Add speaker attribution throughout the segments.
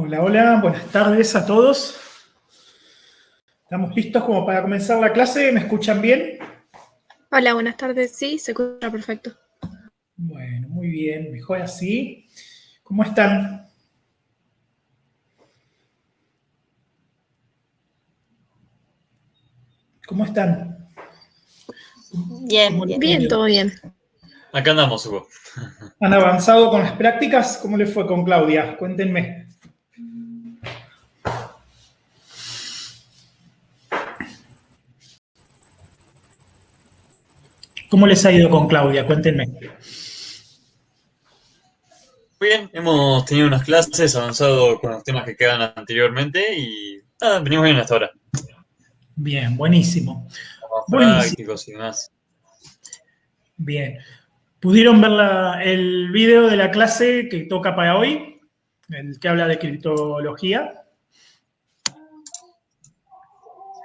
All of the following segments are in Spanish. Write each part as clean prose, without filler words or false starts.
Speaker 1: Hola, hola, buenas tardes a todos. ¿Estamos listos como para comenzar la clase? ¿Me escuchan bien?
Speaker 2: Hola, buenas tardes. Sí, se escucha perfecto.
Speaker 1: Bueno, muy bien, mejor así. ¿Cómo están? ¿Cómo están?
Speaker 3: Bien,
Speaker 1: ¿Cómo les
Speaker 3: bien.
Speaker 2: Bien,
Speaker 1: fue?
Speaker 2: todo bien.
Speaker 3: Acá andamos, Hugo.
Speaker 1: ¿Han avanzado con las prácticas? ¿Cómo les fue con Claudia? Cuéntenme. ¿Cómo les ha ido con Claudia? Cuéntenme.
Speaker 3: Muy bien, hemos tenido unas clases, avanzado con los temas que quedan anteriormente y nada, venimos bien hasta ahora.
Speaker 1: Bien, buenísimo.
Speaker 3: Más
Speaker 1: Buenísimo,
Speaker 3: prácticos y demás.
Speaker 1: bien. ¿Pudieron ver el video de la clase que toca para hoy? El que habla de criptología.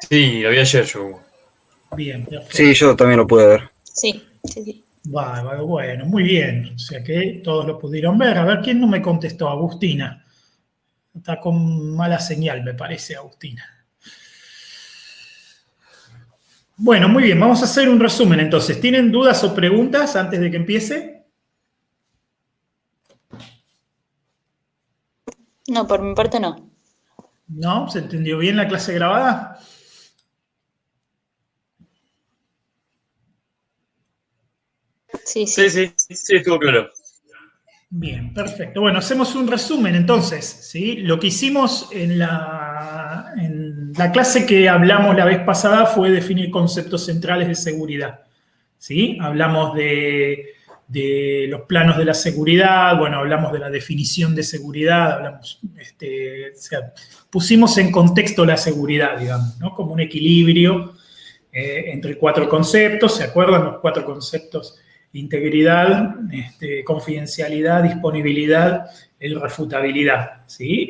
Speaker 3: Sí, lo vi ayer yo, Hugo.
Speaker 1: Bien, perfecto.
Speaker 4: Sí, yo también lo pude ver.
Speaker 3: Sí, sí, sí.
Speaker 1: Bárbaro, bueno, muy bien. O sea que todos lo pudieron ver. A ver, ¿quién no me contestó? Agustina. Está con mala señal, me parece, Agustina. Bueno, muy bien, vamos a hacer un resumen entonces. ¿Tienen dudas o preguntas antes de que empiece?
Speaker 3: No, por mi parte no.
Speaker 1: ¿No? ¿Se entendió bien la clase grabada?
Speaker 3: Sí, sí, estuvo claro.
Speaker 1: Bien, perfecto. Bueno, hacemos un resumen entonces, ¿sí? Lo que hicimos en la clase que hablamos la vez pasada fue definir conceptos centrales de seguridad, ¿sí? Hablamos de los planos de la seguridad, bueno, hablamos de la definición de seguridad, hablamos, o sea, pusimos en contexto la seguridad, digamos, ¿no? Como un equilibrio entre cuatro conceptos, ¿se acuerdan los cuatro conceptos? Integridad, confidencialidad, disponibilidad, irrefutabilidad, ¿sí?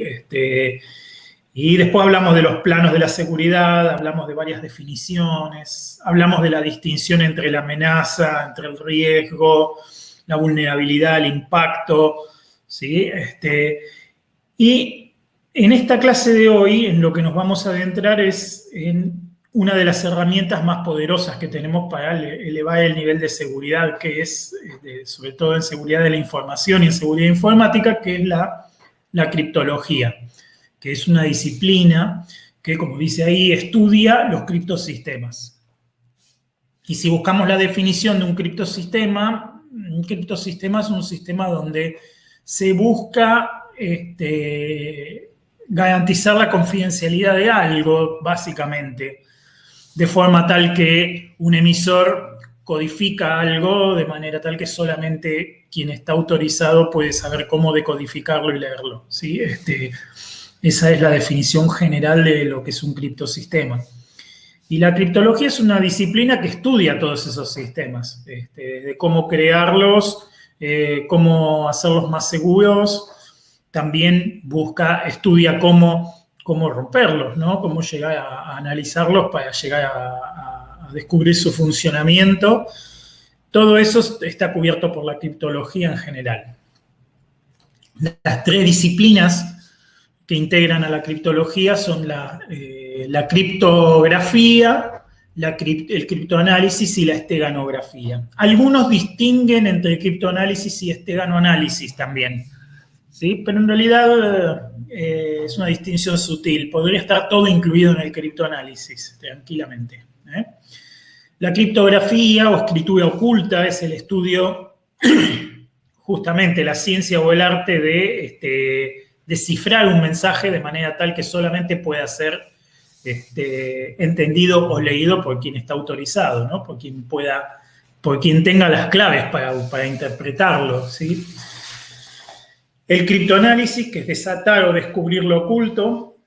Speaker 1: Y después hablamos de los planos de la seguridad, hablamos de varias definiciones, hablamos de la distinción entre la amenaza, entre el riesgo, la vulnerabilidad, el impacto, ¿sí? Y en esta clase de hoy, en lo que nos vamos a adentrar es en una de las herramientas más poderosas que tenemos para elevar el nivel de seguridad, que es, sobre todo en seguridad de la información y en seguridad informática, que es la criptología, que es una disciplina que, como dice ahí, estudia los criptosistemas. Y si buscamos la definición de un criptosistema es un sistema donde se busca garantizar la confidencialidad de algo, básicamente, de forma tal que un emisor codifica algo de manera tal que solamente quien está autorizado puede saber cómo decodificarlo y leerlo, ¿sí? Esa es la definición general de lo que es un criptosistema. Y la criptología es una disciplina que estudia todos esos sistemas, de cómo crearlos, cómo hacerlos más seguros. También estudia cómo romperlos, ¿no? Cómo llegar a analizarlos para llegar a descubrir su funcionamiento. Todo eso está cubierto por la criptología en general. Las tres disciplinas que integran a la criptología son la criptografía, el criptoanálisis y la esteganografía. Algunos distinguen entre criptoanálisis y esteganoanálisis también, ¿sí? Pero en realidad es una distinción sutil. Podría estar todo incluido en el criptoanálisis, tranquilamente. La criptografía o escritura oculta es el estudio, justamente la ciencia o el arte de descifrar un mensaje de manera tal que solamente pueda ser entendido o leído por quien está autorizado, ¿no? Por quien tenga las claves para interpretarlo, ¿sí? El criptoanálisis, que es desatar o descubrir lo oculto,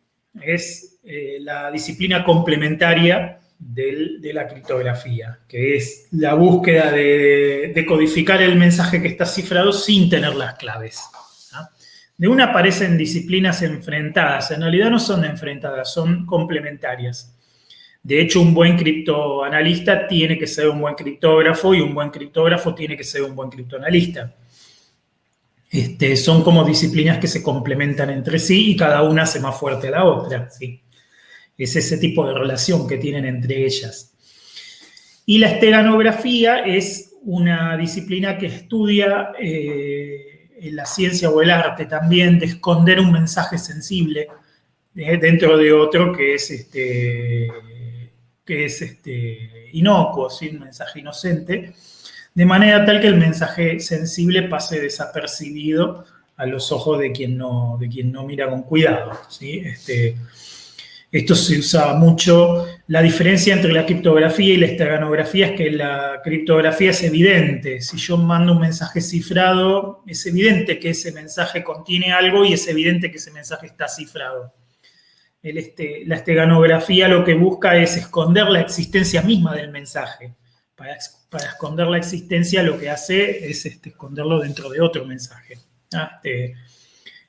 Speaker 1: es la disciplina complementaria de la criptografía, que es la búsqueda de codificar el mensaje que está cifrado sin tener las claves. ¿No? De una parecen disciplinas enfrentadas, en realidad no son enfrentadas, son complementarias. De hecho, un buen criptoanalista tiene que ser un buen criptógrafo y un buen criptógrafo tiene que ser un buen criptoanalista. Son como disciplinas que se complementan entre sí y cada una hace más fuerte a la otra, ¿sí? Es ese tipo de relación que tienen entre ellas. Y la esteganografía es una disciplina que estudia la ciencia o el arte también de esconder un mensaje sensible dentro de otro que es inocuo, ¿sí? Un mensaje inocente, de manera tal que el mensaje sensible pase desapercibido a los ojos de quien no mira con cuidado, ¿sí? Esto se usa mucho. La diferencia entre la criptografía y la esteganografía es que la criptografía es evidente. Si yo mando un mensaje cifrado, es evidente que ese mensaje contiene algo y es evidente que ese mensaje está cifrado. La esteganografía lo que busca es esconder la existencia misma del mensaje. Para esconder la existencia lo que hace es esconderlo dentro de otro mensaje.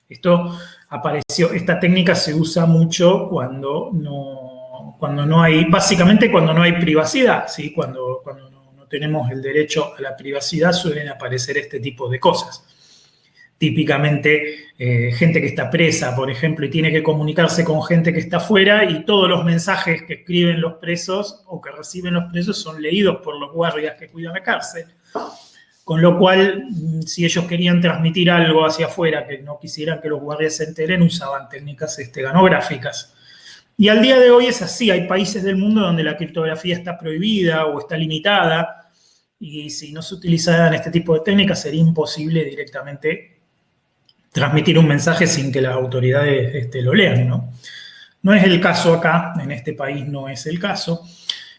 Speaker 1: Esta técnica se usa mucho cuando no hay, básicamente cuando no hay privacidad, ¿sí? Cuando no tenemos el derecho a la privacidad suelen aparecer este tipo de cosas. Típicamente gente que está presa, por ejemplo, y tiene que comunicarse con gente que está afuera y todos los mensajes que escriben los presos o que reciben los presos son leídos por los guardias que cuidan la cárcel. Con lo cual, si ellos querían transmitir algo hacia afuera que no quisieran que los guardias se enteren, usaban técnicas esteganográficas. Y al día de hoy es así. Hay países del mundo donde la criptografía está prohibida o está limitada. Y si no se utilizaran este tipo de técnicas, sería imposible directamente transmitir un mensaje sin que las autoridades lo lean, ¿no? No es el caso acá, en este país no es el caso.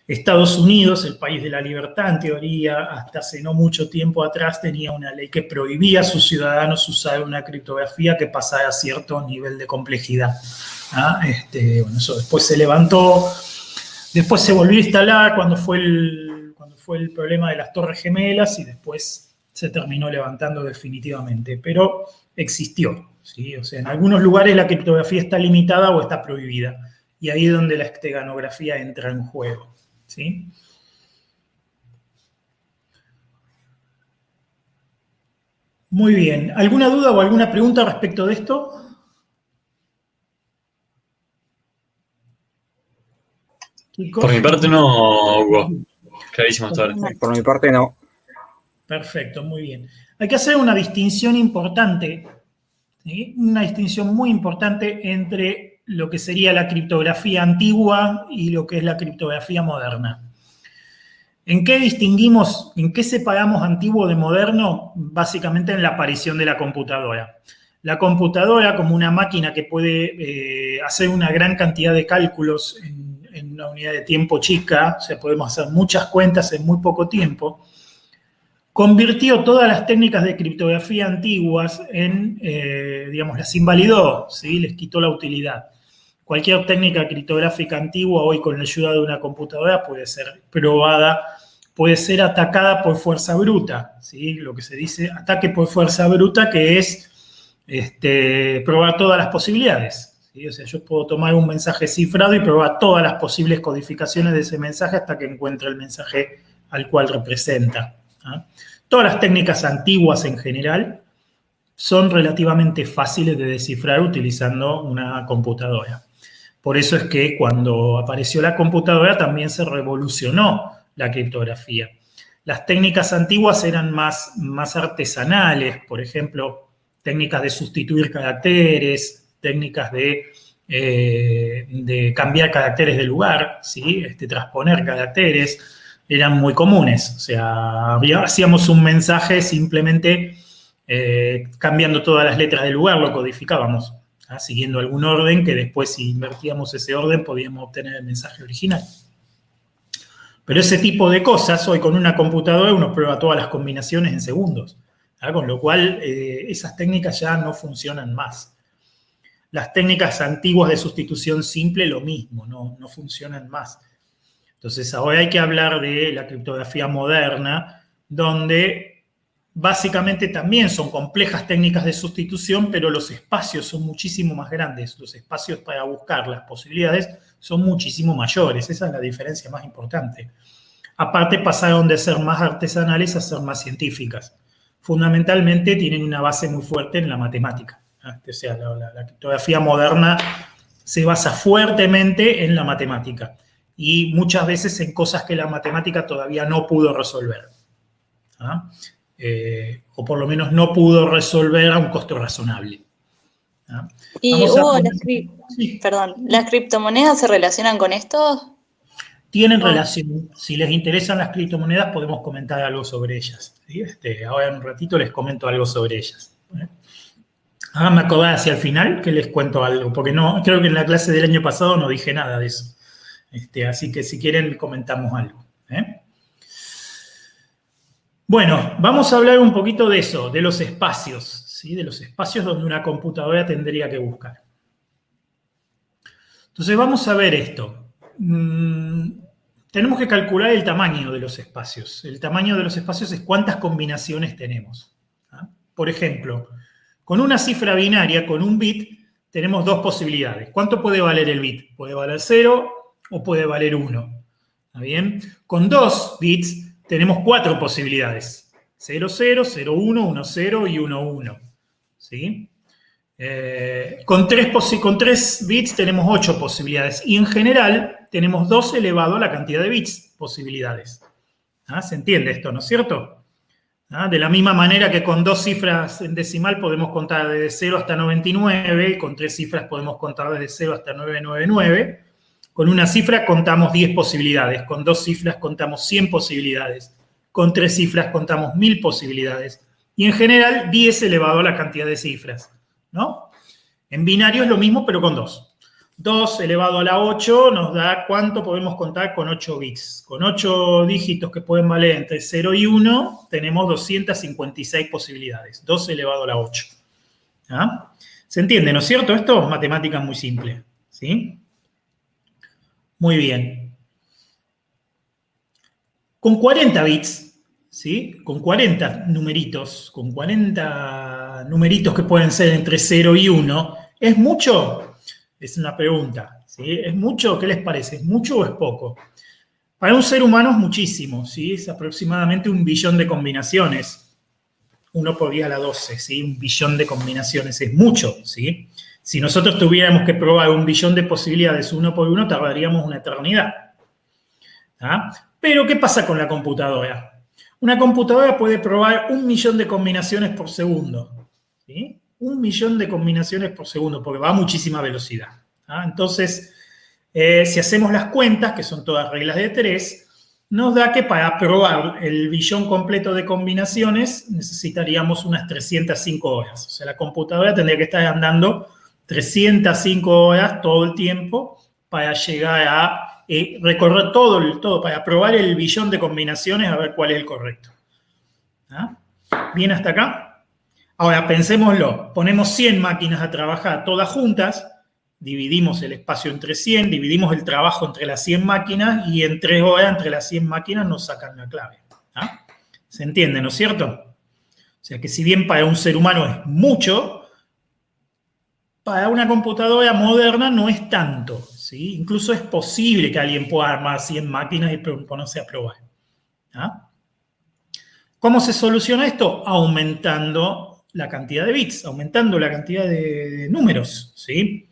Speaker 1: Estados Unidos, el país de la libertad, en teoría, hasta hace no mucho tiempo atrás tenía una ley que prohibía a sus ciudadanos usar una criptografía que pasara a cierto nivel de complejidad. Bueno, eso después se levantó, después se volvió a instalar cuando fue el problema de las Torres Gemelas y después se terminó levantando definitivamente, pero existió, ¿sí? O sea, en algunos lugares la criptografía está limitada o está prohibida, y ahí es donde la esteganografía entra en juego. ¿Sí? Muy bien. ¿Alguna duda o alguna pregunta respecto de esto?
Speaker 3: ¿Chicos? Por mi parte no, Hugo. Clarísimo hasta ahora.
Speaker 4: Por mi parte no.
Speaker 1: Perfecto, muy bien. Hay que hacer una distinción importante, ¿sí? Una distinción muy importante entre lo que sería la criptografía antigua y lo que es la criptografía moderna. ¿En qué distinguimos, en qué separamos antiguo de moderno? Básicamente en la aparición de la computadora. La computadora, como una máquina que puede hacer una gran cantidad de cálculos en una unidad de tiempo chica, o sea, podemos hacer muchas cuentas en muy poco tiempo, convirtió todas las técnicas de criptografía antiguas las invalidó, ¿sí? Les quitó la utilidad. Cualquier técnica criptográfica antigua hoy con la ayuda de una computadora puede ser probada, puede ser atacada por fuerza bruta, ¿sí? Lo que se dice ataque por fuerza bruta, que es probar todas las posibilidades, ¿sí? O sea, yo puedo tomar un mensaje cifrado y probar todas las posibles codificaciones de ese mensaje hasta que encuentre el mensaje al cual representa. Todas las técnicas antiguas en general son relativamente fáciles de descifrar utilizando una computadora. Por eso es que cuando apareció la computadora también se revolucionó la criptografía. Las técnicas antiguas eran más artesanales, por ejemplo, técnicas de sustituir caracteres, técnicas de cambiar caracteres de lugar, ¿sí? Transponer caracteres, eran muy comunes. O sea, hacíamos un mensaje simplemente cambiando todas las letras del lugar, lo codificábamos, siguiendo algún orden que después, si invertíamos ese orden, podíamos obtener el mensaje original. Pero ese tipo de cosas, hoy con una computadora uno prueba todas las combinaciones en segundos, con lo cual esas técnicas ya no funcionan más. Las técnicas antiguas de sustitución simple, lo mismo, no funcionan más. Entonces, ahora hay que hablar de la criptografía moderna, donde básicamente también son complejas técnicas de sustitución, pero los espacios son muchísimo más grandes. Los espacios para buscar las posibilidades son muchísimo mayores. Esa es la diferencia más importante. Aparte, pasaron de ser más artesanales a ser más científicas. fundamentalmente tienen una base muy fuerte en la matemática. O sea, la criptografía moderna se basa fuertemente en la matemática y muchas veces en cosas que la matemática todavía no pudo resolver. O por lo menos no pudo resolver a un costo razonable.
Speaker 4: Y ¿las criptomonedas se relacionan con esto?
Speaker 1: Tienen relación. Si les interesan las criptomonedas, podemos comentar algo sobre ellas. ¿Sí? Ahora en un ratito les comento algo sobre ellas. Me acordé hacia el final que les cuento algo, porque no, creo que en la clase del año pasado no dije nada de eso. Así que si quieren comentamos algo. Bueno, vamos a hablar un poquito de eso, de los espacios, ¿sí? De los espacios donde una computadora tendría que buscar. Entonces vamos a ver esto. Tenemos que calcular el tamaño de los espacios. El tamaño de los espacios es cuántas combinaciones tenemos. Por ejemplo, con una cifra binaria, con un bit, tenemos dos posibilidades. ¿Cuánto puede valer el bit? Puede valer 0 o puede valer 1. ¿Está bien? Con 2 bits tenemos 4 posibilidades. 0, 0, 0, 1, 1, 0 y 1, 1. ¿Sí? Con 3 bits tenemos 8 posibilidades. Y en general tenemos 2 elevado a la cantidad de bits posibilidades. ¿Se entiende esto, no es cierto? De la misma manera que con 2 cifras en decimal podemos contar desde 0 hasta 99, y con 3 cifras podemos contar desde 0 hasta 999. Con una cifra contamos 10 posibilidades, con 2 cifras contamos 100 posibilidades, con 3 cifras contamos 1000 posibilidades, y en general 10 elevado a la cantidad de cifras, ¿no? En binario es lo mismo, pero con 2. 2 elevado a la 8 nos da cuánto podemos contar con 8 bits. Con 8 dígitos que pueden valer entre 0 y 1, tenemos 256 posibilidades. 2 elevado a la 8. ¿Se entiende, no es cierto? Esto es matemática muy simple. ¿Sí? Muy bien. Con 40 bits, ¿sí? Con 40 numeritos, que pueden ser entre 0 y 1, ¿es mucho? Es una pregunta, ¿sí? ¿Es mucho? ¿Qué les parece? ¿Es mucho o es poco? Para un ser humano es muchísimo, ¿sí? Es aproximadamente 1 billón de combinaciones. 1 por 10 a la 12, ¿sí? 1 billón de combinaciones es mucho, ¿sí? Si nosotros tuviéramos que probar 1 billón de posibilidades 1 por 1, tardaríamos una eternidad. Pero, ¿qué pasa con la computadora? Una computadora puede probar 1 millón de combinaciones por segundo, ¿sí? 1 millón de combinaciones por segundo, porque va a muchísima velocidad. Entonces, si hacemos las cuentas, que son todas reglas de 3, nos da que para probar el billón completo de combinaciones necesitaríamos unas 305 horas. O sea, la computadora tendría que estar andando 305 horas todo el tiempo para llegar a recorrer todo, para probar el billón de combinaciones a ver cuál es el correcto. ¿Bien hasta acá? Ahora, pensémoslo, ponemos 100 máquinas a trabajar todas juntas, dividimos el espacio entre 100, dividimos el trabajo entre las 100 máquinas y en 3 horas entre las 100 máquinas nos sacan la clave. ¿Se entiende, no es cierto? O sea que si bien para un ser humano es mucho, para una computadora moderna no es tanto, ¿sí? Incluso es posible que alguien pueda armar 100 máquinas y ponerse a probar. ¿Cómo se soluciona esto? Aumentando la cantidad de bits, aumentando la cantidad de números, ¿sí?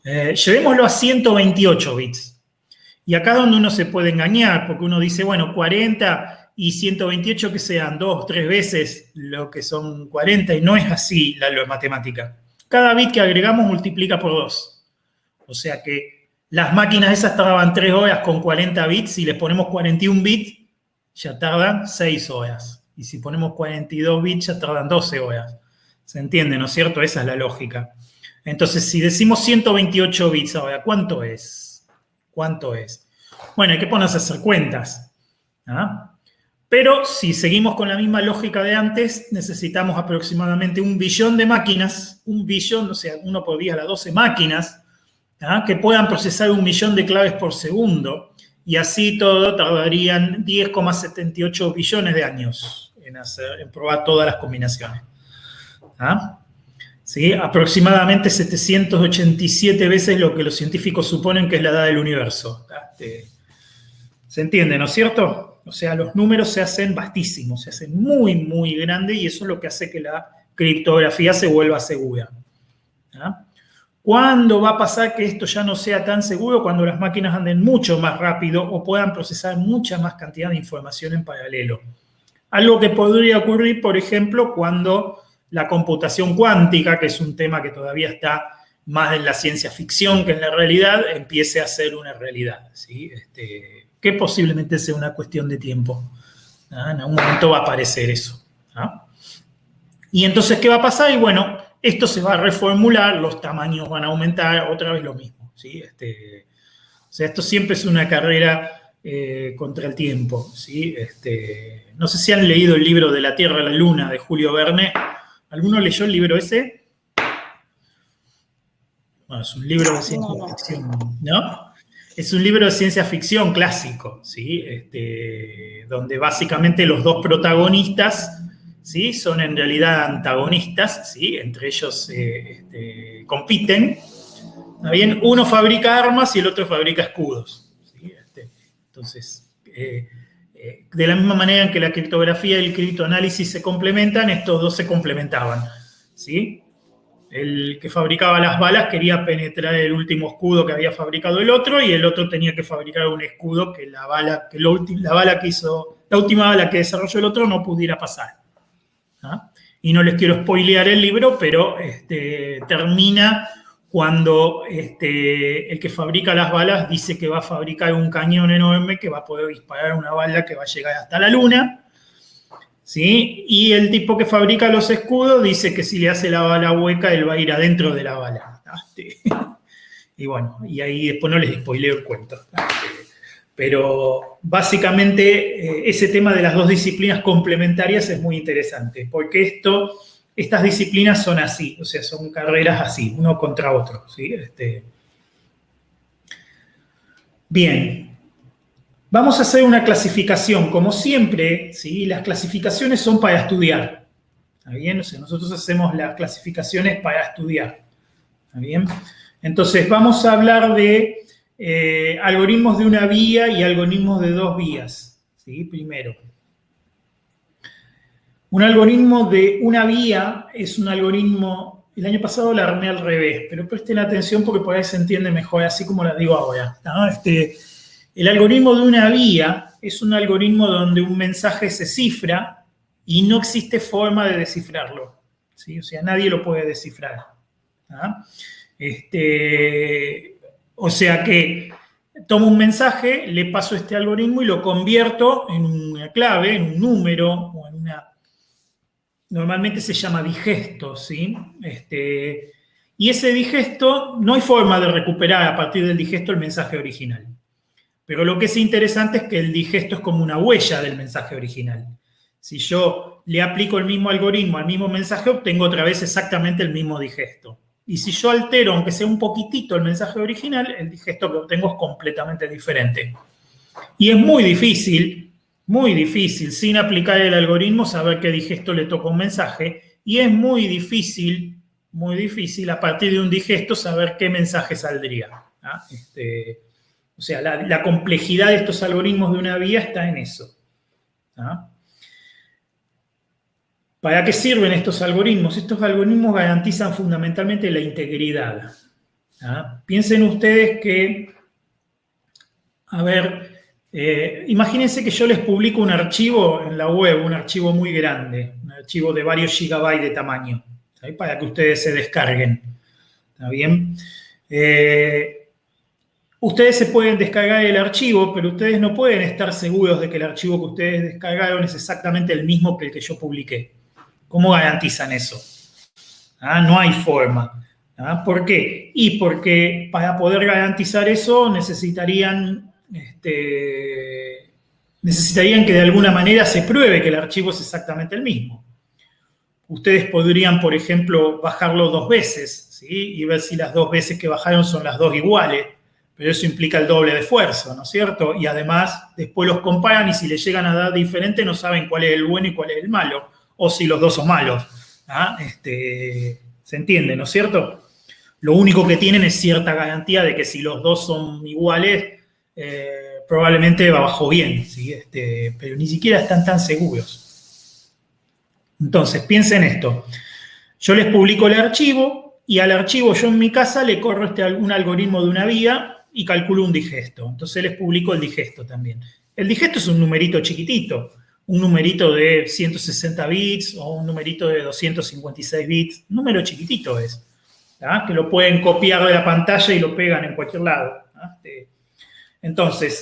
Speaker 1: Llevémoslo a 128 bits. Y acá es donde uno se puede engañar, porque uno dice, bueno, 40 y 128 que sean 2, 3 veces lo que son 40, y no es así la matemática. Cada bit que agregamos multiplica por 2. O sea que las máquinas esas tardaban 3 horas con 40 bits, si les ponemos 41 bits, ya tardan 6 horas. Y si ponemos 42 bits, ya tardan 12 horas. ¿Se entiende, no es cierto? Esa es la lógica. Entonces, si decimos 128 bits ahora, ¿cuánto es? ¿Cuánto es? Bueno, hay que ponerse a hacer cuentas. Pero si seguimos con la misma lógica de antes, necesitamos aproximadamente 1 billón de máquinas, 1 billón, o sea, 1 por 10 a la 12 máquinas, que puedan procesar 1 millón de claves por segundo. Y así todo tardarían 10,78 billones de años en probar todas las combinaciones. ¿Sí? Aproximadamente 787 veces lo que los científicos suponen que es la edad del universo. ¿Se entiende, no es cierto? O sea, los números se hacen vastísimos, se hacen muy, muy grandes y eso es lo que hace que la criptografía se vuelva segura. ¿Ah? ¿Cuándo va a pasar que esto ya no sea tan seguro? Cuando las máquinas anden mucho más rápido o puedan procesar mucha más cantidad de información en paralelo. Algo que podría ocurrir, por ejemplo, cuando la computación cuántica, que es un tema que todavía está más en la ciencia ficción que en la realidad, empiece a ser una realidad, ¿sí? Que posiblemente sea una cuestión de tiempo. ¿Ah? En algún momento va a aparecer eso. ¿Ah? Y entonces, ¿qué va a pasar? Y bueno, esto se va a reformular, los tamaños van a aumentar, otra vez lo mismo, ¿sí? O sea, esto siempre es una carrera contra el tiempo, ¿sí? No sé si han leído el libro de La Tierra a la Luna de Julio Verne. ¿Alguno leyó el libro ese? Bueno, es un libro de ciencia ficción, ¿no? Es un libro de ciencia ficción clásico, ¿sí? Donde básicamente los dos protagonistas, ¿sí? Son en realidad antagonistas, ¿sí? Entre ellos compiten. ¿Está bien? Uno fabrica armas y el otro fabrica escudos, ¿sí? Entonces, de la misma manera en que la criptografía y el criptoanálisis se complementan, estos dos se complementaban, ¿sí? El que fabricaba las balas quería penetrar el último escudo que había fabricado el otro y el otro tenía que fabricar un escudo que la última bala que desarrolló el otro no pudiera pasar. ¿Ah? Y no les quiero spoilear el libro, pero termina cuando el que fabrica las balas dice que va a fabricar un cañón enorme que va a poder disparar una bala que va a llegar hasta la luna, ¿sí? Y el tipo que fabrica los escudos dice que si le hace la bala hueca, él va a ir adentro de la bala. Y bueno, y ahí después no les spoileo el cuento. Pero básicamente ese tema de las dos disciplinas complementarias es muy interesante, porque estas disciplinas son así, o sea, son carreras así, uno contra otro, ¿sí? Bien. Vamos a hacer una clasificación, como siempre, ¿sí? Las clasificaciones son para estudiar, ¿está bien? O sea, nosotros hacemos las clasificaciones para estudiar, ¿está bien? Entonces, vamos a hablar de algoritmos de una vía y algoritmos de dos vías, ¿sí? Primero. Un algoritmo de una vía es un algoritmo, el año pasado la armé al revés, pero presten atención porque por ahí se entiende mejor, así como la digo ahora, ¿no? El algoritmo de una vía es un algoritmo donde un mensaje se cifra y no existe forma de descifrarlo, ¿sí? O sea, nadie lo puede descifrar. ¿Ah? O sea que tomo un mensaje, le paso este algoritmo y lo convierto en una clave, en un número o en una... Normalmente se llama digesto, ¿sí? Y ese digesto, no hay forma de recuperar a partir del digesto el mensaje original. Pero lo que es interesante es que el digesto es como una huella del mensaje original. Si yo le aplico el mismo algoritmo al mismo mensaje, obtengo otra vez exactamente el mismo digesto. Y si yo altero, aunque sea un poquitito, el mensaje original, el digesto que obtengo es completamente diferente. Y es muy difícil, sin aplicar el algoritmo, saber qué digesto le toca un mensaje. Y es muy difícil, a partir de un digesto, saber qué mensaje saldría. ¿Ah? O sea, la complejidad de estos algoritmos de una vía está en eso. ¿Ah? ¿Para qué sirven estos algoritmos? Estos algoritmos garantizan fundamentalmente la integridad. ¿Ah? Piensen ustedes que, a ver, imagínense que yo les publico un archivo en la web, un archivo muy grande, un archivo de varios gigabytes de tamaño, ¿sí? Para que ustedes se descarguen. ¿Está bien? Ustedes se pueden descargar el archivo, pero ustedes no pueden estar seguros de que el archivo que ustedes descargaron es exactamente el mismo que el que yo publiqué. ¿Cómo garantizan eso? ¿Ah? No hay forma. ¿Ah? ¿Por qué? Y porque para poder garantizar eso necesitarían que de alguna manera se pruebe que el archivo es exactamente el mismo. Ustedes podrían, por ejemplo, bajarlo 2 veces, ¿sí? Y ver si las 2 veces que bajaron son las 2 iguales. Pero eso implica el doble de esfuerzo, ¿no es cierto? Y además, después los comparan y si les llegan a dar diferente, no saben cuál es el bueno y cuál es el malo, o si los dos son malos. ¿Ah? ¿Se entiende, no es cierto? Lo único que tienen es cierta garantía de que si los dos son iguales, probablemente bajó bien, ¿sí? Pero ni siquiera están tan seguros. Entonces, piensen esto. Yo les publico el archivo y al archivo yo en mi casa le corro un algoritmo de una vía y calculo un digesto. Entonces les publico el digesto también. El digesto es un numerito chiquitito, un numerito de 160 bits o un numerito de 256 bits, un número chiquitito es, ¿tá? Que lo pueden copiar de la pantalla y lo pegan en cualquier lado. ¿tá? Entonces,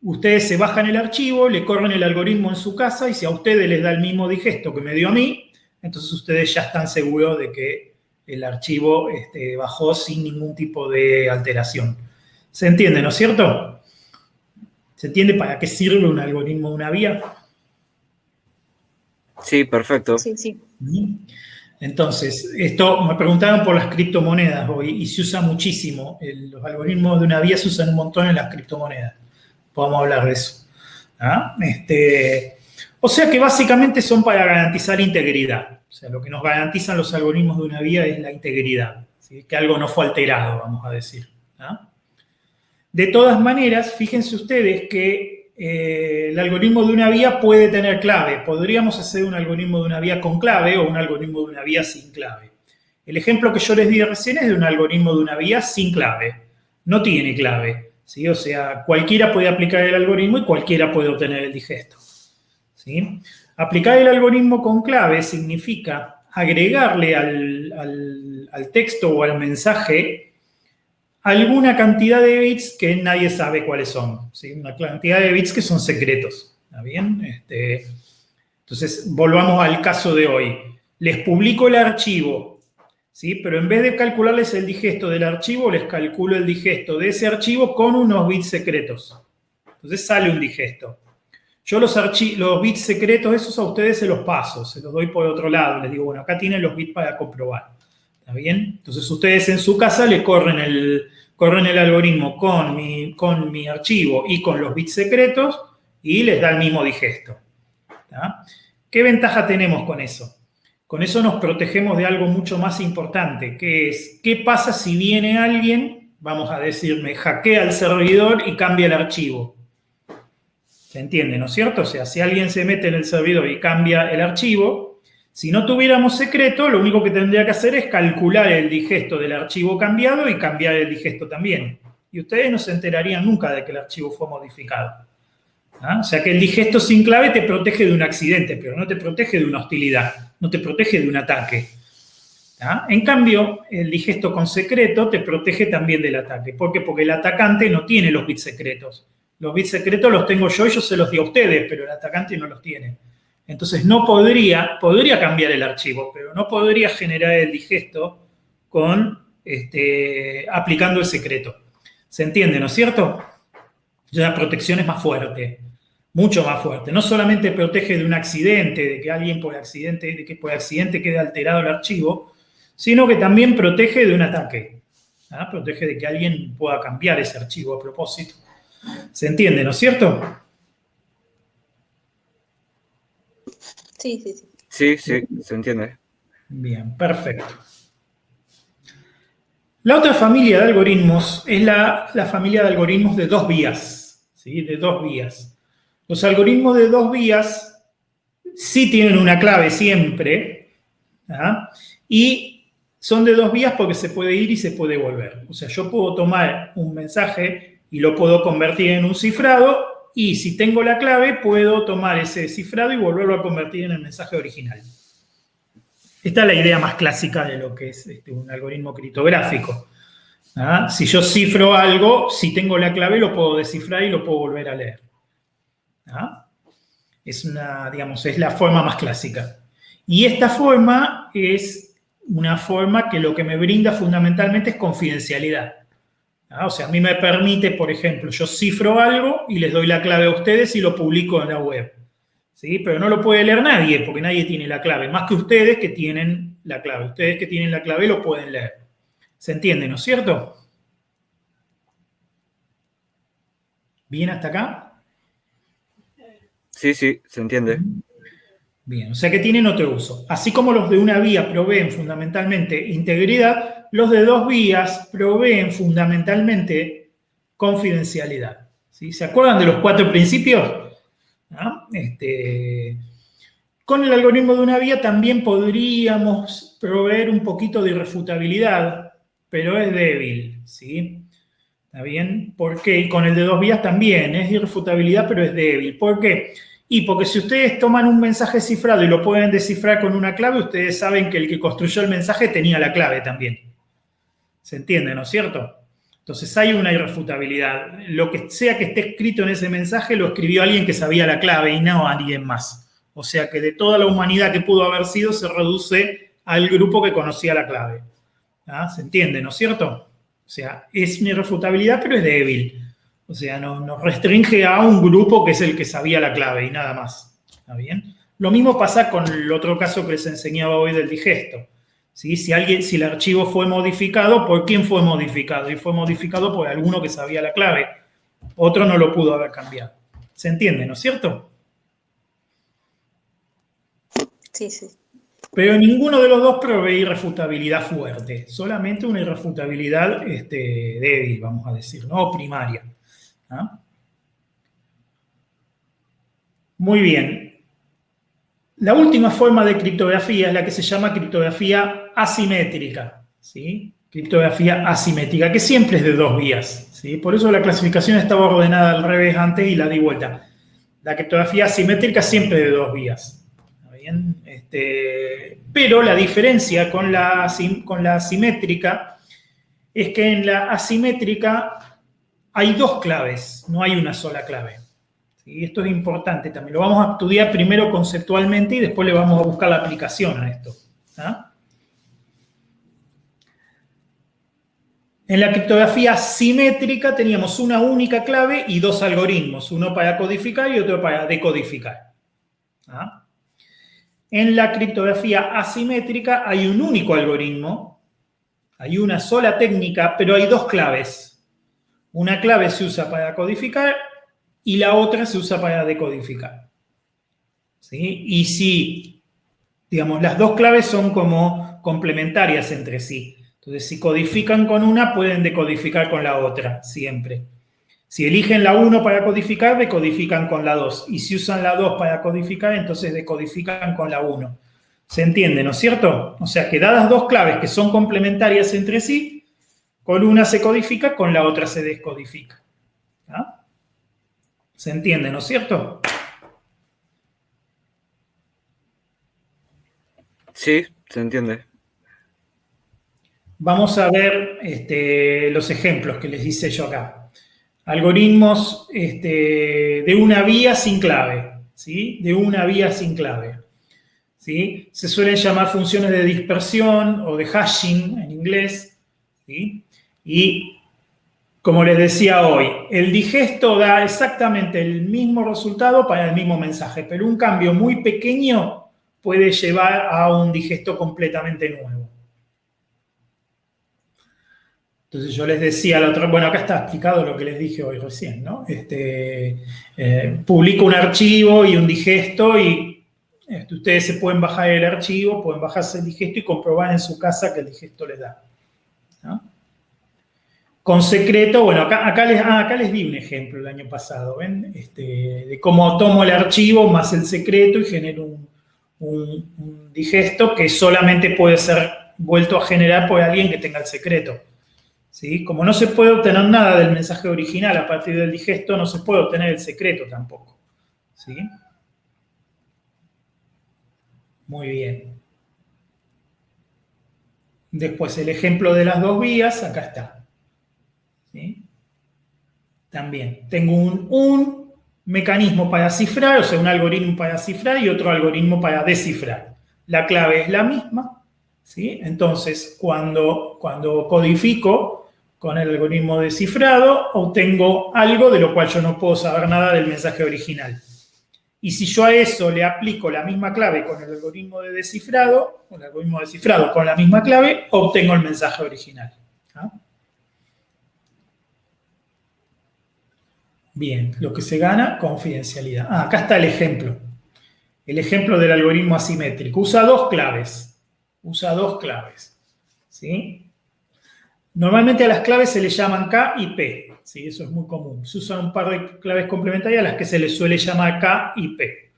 Speaker 1: ustedes se bajan el archivo, le corren el algoritmo en su casa y si a ustedes les da el mismo digesto que me dio a mí, entonces ustedes ya están seguros de que el archivo bajó sin ningún tipo de alteración. ¿Se entiende, no es cierto? ¿Se entiende para qué sirve un algoritmo de una vía?
Speaker 5: Sí, perfecto.
Speaker 4: Sí, sí.
Speaker 1: Entonces, esto me preguntaron por las criptomonedas hoy y se usa muchísimo. Los algoritmos de una vía se usan un montón en las criptomonedas. Podemos hablar de eso. ¿Ah? O sea que básicamente son para garantizar integridad. O sea, lo que nos garantizan los algoritmos de una vía es la integridad. ¿Sí? Que algo no fue alterado, vamos a decir. ¿Ah? De todas maneras, fíjense ustedes que el algoritmo de una vía puede tener clave. Podríamos hacer un algoritmo de una vía con clave o un algoritmo de una vía sin clave. El ejemplo que yo les di recién es de un algoritmo de una vía sin clave. No tiene clave. ¿Sí? O sea, cualquiera puede aplicar el algoritmo y cualquiera puede obtener el digesto. ¿Sí? Aplicar el algoritmo con clave significa agregarle al texto o al mensaje alguna cantidad de bits que nadie sabe cuáles son. ¿Sí? Una cantidad de bits que son secretos. ¿Está bien? Entonces, volvamos al caso de hoy. Les publico el archivo, ¿sí? Pero en vez de calcularles el digesto del archivo, les calculo el digesto de ese archivo con unos bits secretos. Entonces sale un digesto. Yo los bits secretos, esos a ustedes se los paso, se los doy por otro lado. Les digo, bueno, acá tienen los bits para comprobar. ¿Está bien? Entonces ustedes en su casa le corren el algoritmo con mi archivo y con los bits secretos y les da el mismo digesto. ¿Tá? ¿Qué ventaja tenemos con eso? Con eso nos protegemos de algo mucho más importante, que es, ¿qué pasa si viene alguien, vamos a decir, me hackea el servidor y cambia el archivo? ¿Se entiende, no es cierto? O sea, si alguien se mete en el servidor y cambia el archivo, si no tuviéramos secreto, lo único que tendría que hacer es calcular el digesto del archivo cambiado y cambiar el digesto también. Y ustedes no se enterarían nunca de que el archivo fue modificado. ¿Ah? O sea que el digesto sin clave te protege de un accidente, pero no te protege de una hostilidad, no te protege de un ataque. ¿Ah? En cambio, el digesto con secreto te protege también del ataque. ¿Por qué? Porque el atacante no tiene los bits secretos. Los bits secretos los tengo yo y yo se los di a ustedes, pero el atacante no los tiene. Entonces no podría cambiar el archivo, pero no podría generar el digesto aplicando el secreto. ¿Se entiende, no es cierto? La protección es más fuerte, mucho más fuerte. No solamente protege de un accidente, de que alguien por accidente quede alterado el archivo, sino que también protege de un ataque. ¿Ah? Protege de que alguien pueda cambiar ese archivo a propósito. ¿Se entiende, no es cierto?
Speaker 4: Sí, sí, sí.
Speaker 5: Sí, sí, se entiende.
Speaker 1: Bien, perfecto. La otra familia de algoritmos es la familia de algoritmos de dos vías. ¿Sí? De dos vías. Los algoritmos de dos vías sí tienen una clave siempre. ¿Ah? Y son de dos vías porque se puede ir y se puede volver. O sea, yo puedo tomar un mensaje y lo puedo convertir en un cifrado y si tengo la clave puedo tomar ese cifrado y volverlo a convertir en el mensaje original. Esta es la idea más clásica de lo que es un algoritmo criptográfico. ¿Ah? Si yo cifro algo, si tengo la clave lo puedo descifrar y lo puedo volver a leer. ¿Ah? Es la forma más clásica. Y esta forma es una forma que lo que me brinda fundamentalmente es confidencialidad. ¿Ah? O sea, a mí me permite, por ejemplo, yo cifro algo y les doy la clave a ustedes y lo publico en la web. ¿Sí? Pero no lo puede leer nadie, porque nadie tiene la clave, más que ustedes que tienen la clave. Ustedes que tienen la clave lo pueden leer. ¿Se entiende, no es cierto? ¿Bien hasta acá?
Speaker 5: Sí, sí, se entiende.
Speaker 1: Bien, o sea que tienen otro uso. Así como los de una vía proveen fundamentalmente integridad, los de dos vías proveen fundamentalmente confidencialidad. ¿Sí? ¿Se acuerdan de los 4 principios? ¿Ah? Con el algoritmo de una vía también podríamos proveer un poquito de irrefutabilidad, pero es débil, ¿sí? ¿Está bien? ¿Por qué? Y con el de 2 vías también, es irrefutabilidad, pero es débil. ¿Por qué? Y porque si ustedes toman un mensaje cifrado y lo pueden descifrar con una clave, ustedes saben que el que construyó el mensaje tenía la clave también. ¿Se entiende, no es cierto? Entonces hay una irrefutabilidad. Lo que sea que esté escrito en ese mensaje lo escribió alguien que sabía la clave y no alguien más. O sea que de toda la humanidad que pudo haber sido, se reduce al grupo que conocía la clave. ¿Ah? ¿Se entiende, no es cierto? O sea, es una irrefutabilidad, pero es débil. O sea, nos restringe a un grupo que es el que sabía la clave y nada más. ¿Está bien? Lo mismo pasa con el otro caso que les enseñaba hoy del digesto. ¿Sí? Si el archivo fue modificado, ¿por quién fue modificado? Y fue modificado por alguno que sabía la clave. Otro no lo pudo haber cambiado. ¿Se entiende, no es cierto?
Speaker 4: Sí, sí.
Speaker 1: Pero ninguno de los dos provee irrefutabilidad fuerte, solamente una irrefutabilidad débil, vamos a decir, ¿no? Primaria. ¿Ah? Muy bien. La última forma de criptografía es la que se llama criptografía asimétrica, ¿sí? Criptografía asimétrica, que siempre es de 2 vías, ¿sí? Por eso la clasificación estaba ordenada al revés antes y la di vuelta. La criptografía asimétrica siempre es de 2 vías. Bien, pero la diferencia con la asimétrica es que en la asimétrica hay 2 claves, no hay una sola clave. ¿Sí? Esto es importante también. Lo vamos a estudiar primero conceptualmente y después le vamos a buscar la aplicación a esto. ¿Ah? En la criptografía simétrica teníamos una única clave y 2 algoritmos, uno para codificar y otro para decodificar. ¿Ah? En la criptografía asimétrica hay un único algoritmo, hay una sola técnica, pero hay 2 claves. Una clave se usa para codificar y la otra se usa para decodificar. ¿Sí? Y si, digamos, las 2 claves son como complementarias entre sí. Entonces, si codifican con una, pueden decodificar con la otra, siempre. Si eligen la 1 para codificar, decodifican con la 2. Y si usan la 2 para codificar, entonces decodifican con la 1. ¿Se entiende, no es cierto? O sea, que dadas 2 claves que son complementarias entre sí, con una se codifica, con la otra se descodifica. ¿Ah? ¿Se entiende, no es cierto?
Speaker 5: Sí, se entiende.
Speaker 1: Vamos a ver los ejemplos que les hice yo acá. Algoritmos de una vía sin clave, ¿sí? De una vía sin clave, ¿sí? Se suelen llamar funciones de dispersión o de hashing en inglés, ¿sí? Y como les decía hoy, el digesto da exactamente el mismo resultado para el mismo mensaje, pero un cambio muy pequeño puede llevar a un digesto completamente nuevo. Entonces yo les decía la otra, bueno, acá está explicado lo que les dije hoy recién, ¿no? Publico un archivo y un digesto y ustedes se pueden bajar el archivo, pueden bajarse el digesto y comprobar en su casa que el digesto les da. ¿No? Con secreto, bueno, acá les di un ejemplo el año pasado, ¿ven? De cómo tomo el archivo más el secreto y genero un digesto que solamente puede ser vuelto a generar por alguien que tenga el secreto. ¿Sí? Como no se puede obtener nada del mensaje original a partir del digesto, no se puede obtener el secreto tampoco. ¿Sí? Muy bien. Después el ejemplo de las 2 vías, acá está. ¿Sí? También tengo un mecanismo para cifrar, o sea, un algoritmo para cifrar y otro algoritmo para descifrar. La clave es la misma, ¿sí? Entonces, cuando codifico con el algoritmo de cifrado, obtengo algo de lo cual yo no puedo saber nada del mensaje original. Y si yo a eso le aplico la misma clave con el algoritmo de descifrado, con el algoritmo de cifrado con la misma clave, obtengo el mensaje original. ¿Ah? Bien, lo que se gana, confidencialidad. Acá está el ejemplo. El ejemplo del algoritmo asimétrico. Usa 2 claves. Usa 2 claves. ¿Sí? Normalmente a las claves se le llaman K y P. ¿sí? Eso es muy común. Se usan un par de claves complementarias a las que se les suele llamar K y P.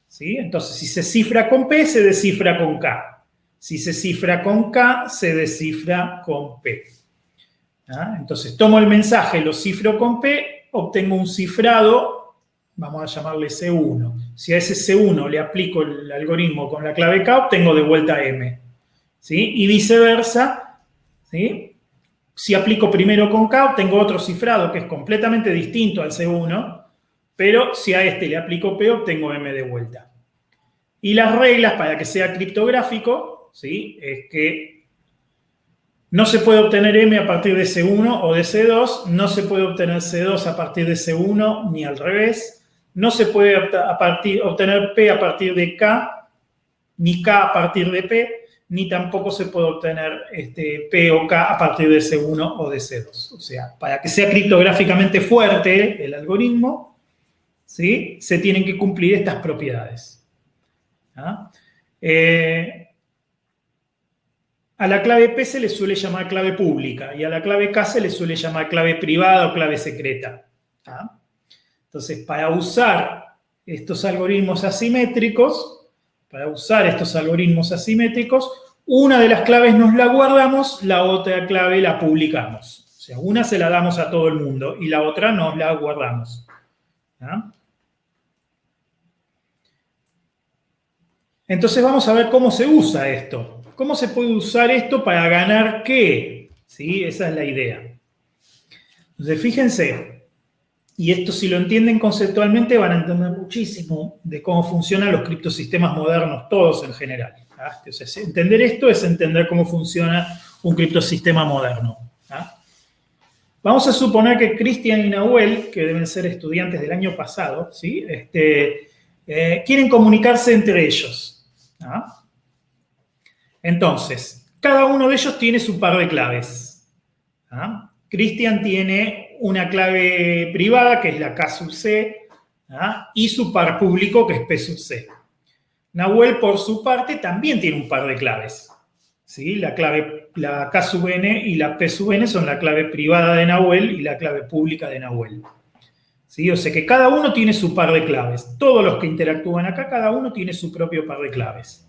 Speaker 1: ¿Sí? Entonces, si se cifra con P, se descifra con K. Si se cifra con K, se descifra con P. ¿Ah? Entonces, tomo el mensaje, lo cifro con P, obtengo un cifrado, vamos a llamarle C1. Si a ese C1 le aplico el algoritmo con la clave K, obtengo de vuelta M. ¿Sí? Y viceversa, ¿sí? Si aplico primero con K, obtengo otro cifrado que es completamente distinto al C1, pero si a este le aplico P, obtengo M de vuelta. Y las reglas para que sea criptográfico, ¿sí? Es que no se puede obtener M a partir de C1 o de C2, no se puede obtener C2 a partir de C1 ni al revés, no se puede obtener P a partir de K, ni K a partir de P, ni tampoco se puede obtener P o K a partir de C1 o de C2. O sea, para que sea criptográficamente fuerte el algoritmo, ¿sí? Se tienen que cumplir estas propiedades. ¿Ah? A la clave P se le suele llamar clave pública y a la clave K se le suele llamar clave privada o clave secreta. ¿Ah? Entonces, para usar estos algoritmos asimétricos, una de las claves nos la guardamos, la otra clave la publicamos. O sea, una se la damos a todo el mundo y la otra nos la guardamos. ¿Ah? Entonces vamos a ver cómo se usa esto. ¿Cómo se puede usar esto para ganar qué? ¿Sí? Esa es la idea. Entonces, fíjense, y esto si lo entienden conceptualmente van a entender muchísimo de cómo funcionan los criptosistemas modernos, todos en general. ¿Ah? Entonces, entender esto es entender cómo funciona un criptosistema moderno. ¿Ah? Vamos a suponer que Cristian y Nahuel, que deben ser estudiantes del año pasado, ¿sí? Quieren comunicarse entre ellos. ¿Ah? Entonces, cada uno de ellos tiene su par de claves. ¿Ah? Cristian tiene una clave privada, que es la K sub C, ¿ah? Y su par público, que es P sub C. Nahuel, por su parte, también tiene un par de claves. ¿Sí? La K sub N y la P sub N son la clave privada de Nahuel y la clave pública de Nahuel. ¿Sí? O sea que cada uno tiene su par de claves. Todos los que interactúan acá, cada uno tiene su propio par de claves.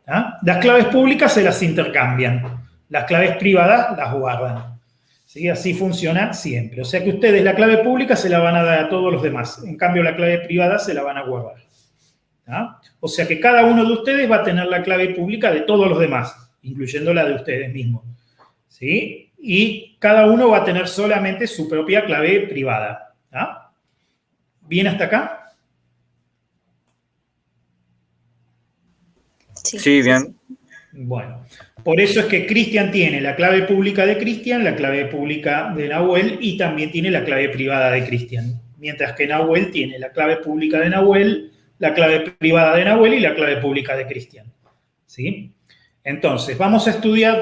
Speaker 1: ¿Ah? Las claves públicas se las intercambian. Las claves privadas las guardan. ¿Sí? Así funciona siempre. O sea que ustedes la clave pública se la van a dar a todos los demás. En cambio, la clave privada se la van a guardar. ¿Ah? O sea que cada uno de ustedes va a tener la clave pública de todos los demás, incluyendo la de ustedes mismos. ¿Sí? Y cada uno va a tener solamente su propia clave privada. ¿Ah? ¿Bien hasta acá?
Speaker 5: Sí, bien.
Speaker 1: Bueno, por eso es que Cristian tiene la clave pública de Cristian, la clave pública de Nahuel y también tiene la clave privada de Cristian. Mientras que Nahuel tiene la clave pública de Nahuel, la clave privada de Nahuel y la clave pública de Cristian. ¿Sí? Entonces, vamos a estudiar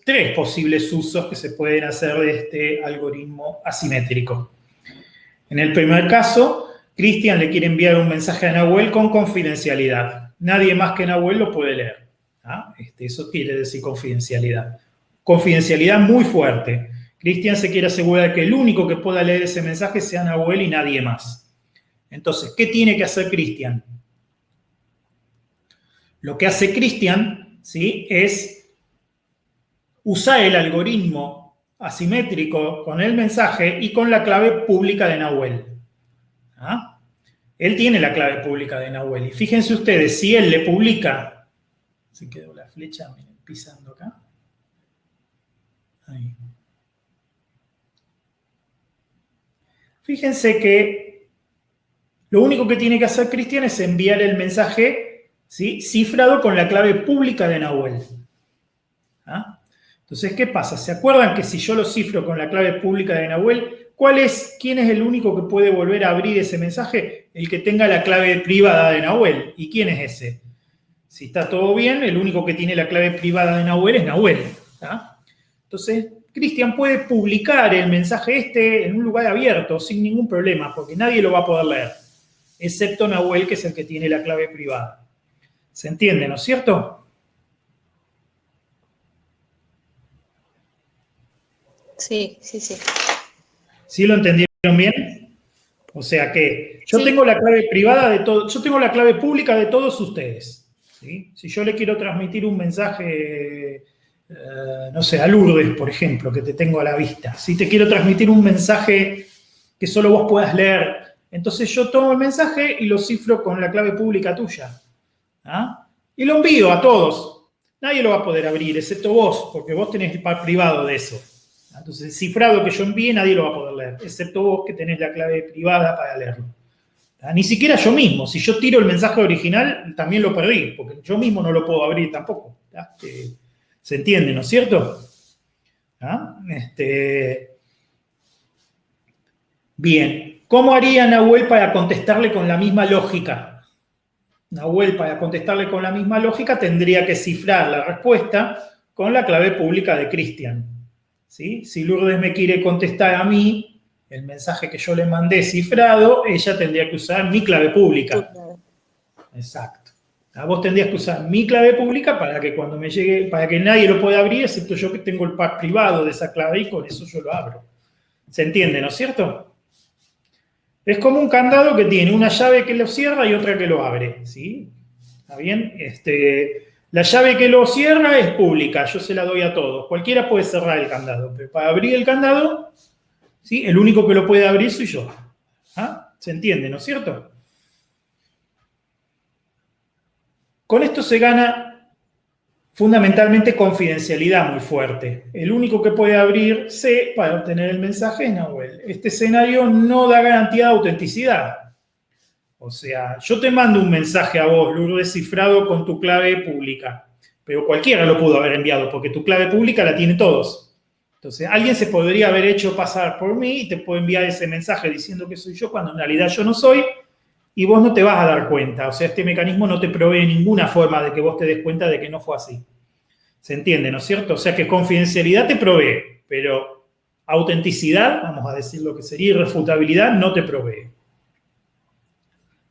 Speaker 1: tres posibles usos que se pueden hacer de este algoritmo asimétrico. En el primer caso, Cristian le quiere enviar un mensaje a Nahuel con confidencialidad. Nadie más que Nahuel lo puede leer. ¿Ah? Eso quiere decir confidencialidad. Confidencialidad muy fuerte. Cristian se quiere asegurar de que el único que pueda leer ese mensaje sea Nahuel y nadie más. Entonces, ¿qué tiene que hacer Cristian? Lo que hace Cristian, ¿sí?, es usar el algoritmo asimétrico con el mensaje y con la clave pública de Nahuel. ¿Ah? Él tiene la clave pública de Nahuel. Y fíjense ustedes, si él le publica, se quedó la flecha pisando acá. Ahí. Fíjense que lo único que tiene que hacer Cristian es enviar el mensaje, ¿sí?, cifrado con la clave pública de Nahuel. ¿Ah? Entonces, ¿qué pasa? ¿Se acuerdan que si yo lo cifro con la clave pública de Nahuel, quién es el único que puede volver a abrir ese mensaje? El que tenga la clave privada de Nahuel. ¿Y quién es ese? Si está todo bien, el único que tiene la clave privada de Nahuel es Nahuel. ¿Ah? Entonces, Cristian puede publicar el mensaje en un lugar abierto sin ningún problema, porque nadie lo va a poder leer, excepto Nahuel, que es el que tiene la clave privada. ¿Se entiende, no es cierto?
Speaker 4: Sí, sí, sí.
Speaker 1: ¿Sí lo entendieron bien? O sea que yo
Speaker 2: Sí.
Speaker 1: tengo la clave privada de todo, yo tengo la clave pública de todos ustedes. ¿Sí? Si yo le quiero transmitir un mensaje, no sé, a Lourdes, por ejemplo, que te tengo a la vista, si te quiero transmitir un mensaje que solo vos puedas leer, entonces yo tomo el mensaje y lo cifro con la clave pública tuya. ¿Ah? Y lo envío a todos. Nadie lo va a poder abrir, excepto vos, porque vos tenés el par privado de eso. Entonces, el cifrado que yo envíe, nadie lo va a poder leer, excepto vos que tenés la clave privada para leerlo. Ni siquiera yo mismo. Si yo tiro el mensaje original, también lo perdí, porque yo mismo no lo puedo abrir tampoco. ¿Se entiende, no es cierto? ¿Ah? Bien. ¿Cómo haría Nahuel para contestarle con la misma lógica? Nahuel, para contestarle con la misma lógica, tendría que cifrar la respuesta con la clave pública de Cristian. ¿Sí? Si Lourdes me quiere contestar a mí el mensaje que yo le mandé cifrado, ella tendría que usar mi clave pública. Exacto. Vos tendrías que usar mi clave pública para que cuando me llegue, para que nadie lo pueda abrir, excepto yo que tengo el pack privado de esa clave y con eso yo lo abro. ¿Se entiende, no es cierto? Es como un candado que tiene una llave que lo cierra y otra que lo abre, ¿sí? ¿Está bien? La llave que lo cierra es pública, yo se la doy a todos. Cualquiera puede cerrar el candado, pero para abrir el candado, ¿sí? El único que lo puede abrir soy yo. ¿Ah? ¿Se entiende, no es cierto? Con esto se gana fundamentalmente confidencialidad muy fuerte. El único que puede abrir C para obtener el mensaje es Nahuel. Este escenario no da garantía de autenticidad. O sea, yo te mando un mensaje a vos, Lourdes, cifrado con tu clave pública, pero cualquiera lo pudo haber enviado porque tu clave pública la tiene todos. Entonces, alguien se podría haber hecho pasar por mí y te puede enviar ese mensaje diciendo que soy yo cuando en realidad yo no soy y vos no te vas a dar cuenta. O sea, este mecanismo no te provee ninguna forma de que vos te des cuenta de que no fue así. ¿Se entiende, no es cierto? O sea, que confidencialidad te provee, pero autenticidad, vamos a decir lo que sería irrefutabilidad, no te provee.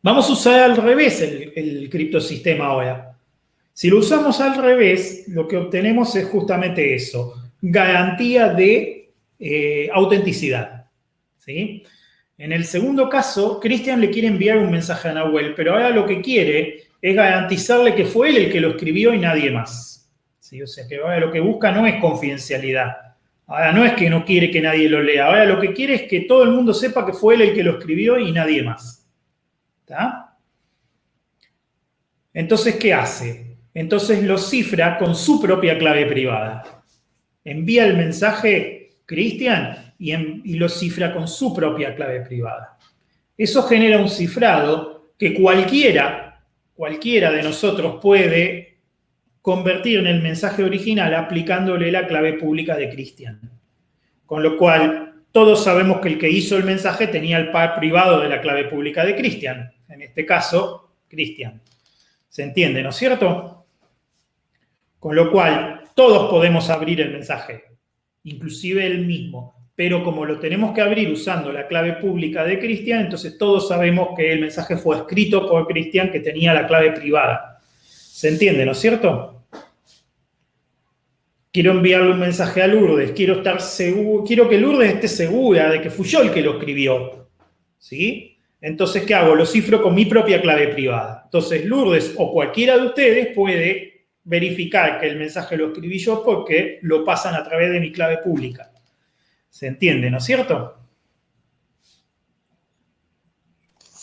Speaker 1: Vamos a usar al revés el criptosistema ahora. Si lo usamos al revés, lo que obtenemos es justamente eso, garantía de autenticidad. ¿Sí? En el segundo caso, Cristian le quiere enviar un mensaje a Nahuel, pero ahora lo que quiere es garantizarle que fue él el que lo escribió y nadie más. ¿Sí? O sea, que ahora lo que busca no es confidencialidad. Ahora no es que no quiere que nadie lo lea. Ahora lo que quiere es que todo el mundo sepa que fue él el que lo escribió y nadie más. ¿Está? Entonces, ¿qué hace? Entonces lo cifra con su propia clave privada. Envía el mensaje Cristian y lo cifra con su propia clave privada. Eso genera un cifrado que cualquiera de nosotros puede convertir en el mensaje original aplicándole la clave pública de Cristian. Con lo cual, todos sabemos que el que hizo el mensaje tenía el par privado de la clave pública de Cristian. En este caso, Cristian. ¿Se entiende, no es cierto? Con lo cual, todos podemos abrir el mensaje, inclusive él mismo. Pero como lo tenemos que abrir usando la clave pública de Cristian, entonces todos sabemos que el mensaje fue escrito por Cristian que tenía la clave privada. ¿Se entiende, no es cierto? Quiero enviarle un mensaje a Lourdes, quiero estar seguro, quiero que Lourdes esté segura de que fui yo el que lo escribió. ¿Sí? Entonces, ¿qué hago? Lo cifro con mi propia clave privada. Entonces, Lourdes o cualquiera de ustedes puede verificar que el mensaje lo escribí yo porque lo pasan a través de mi clave pública. ¿Se entiende, no es cierto?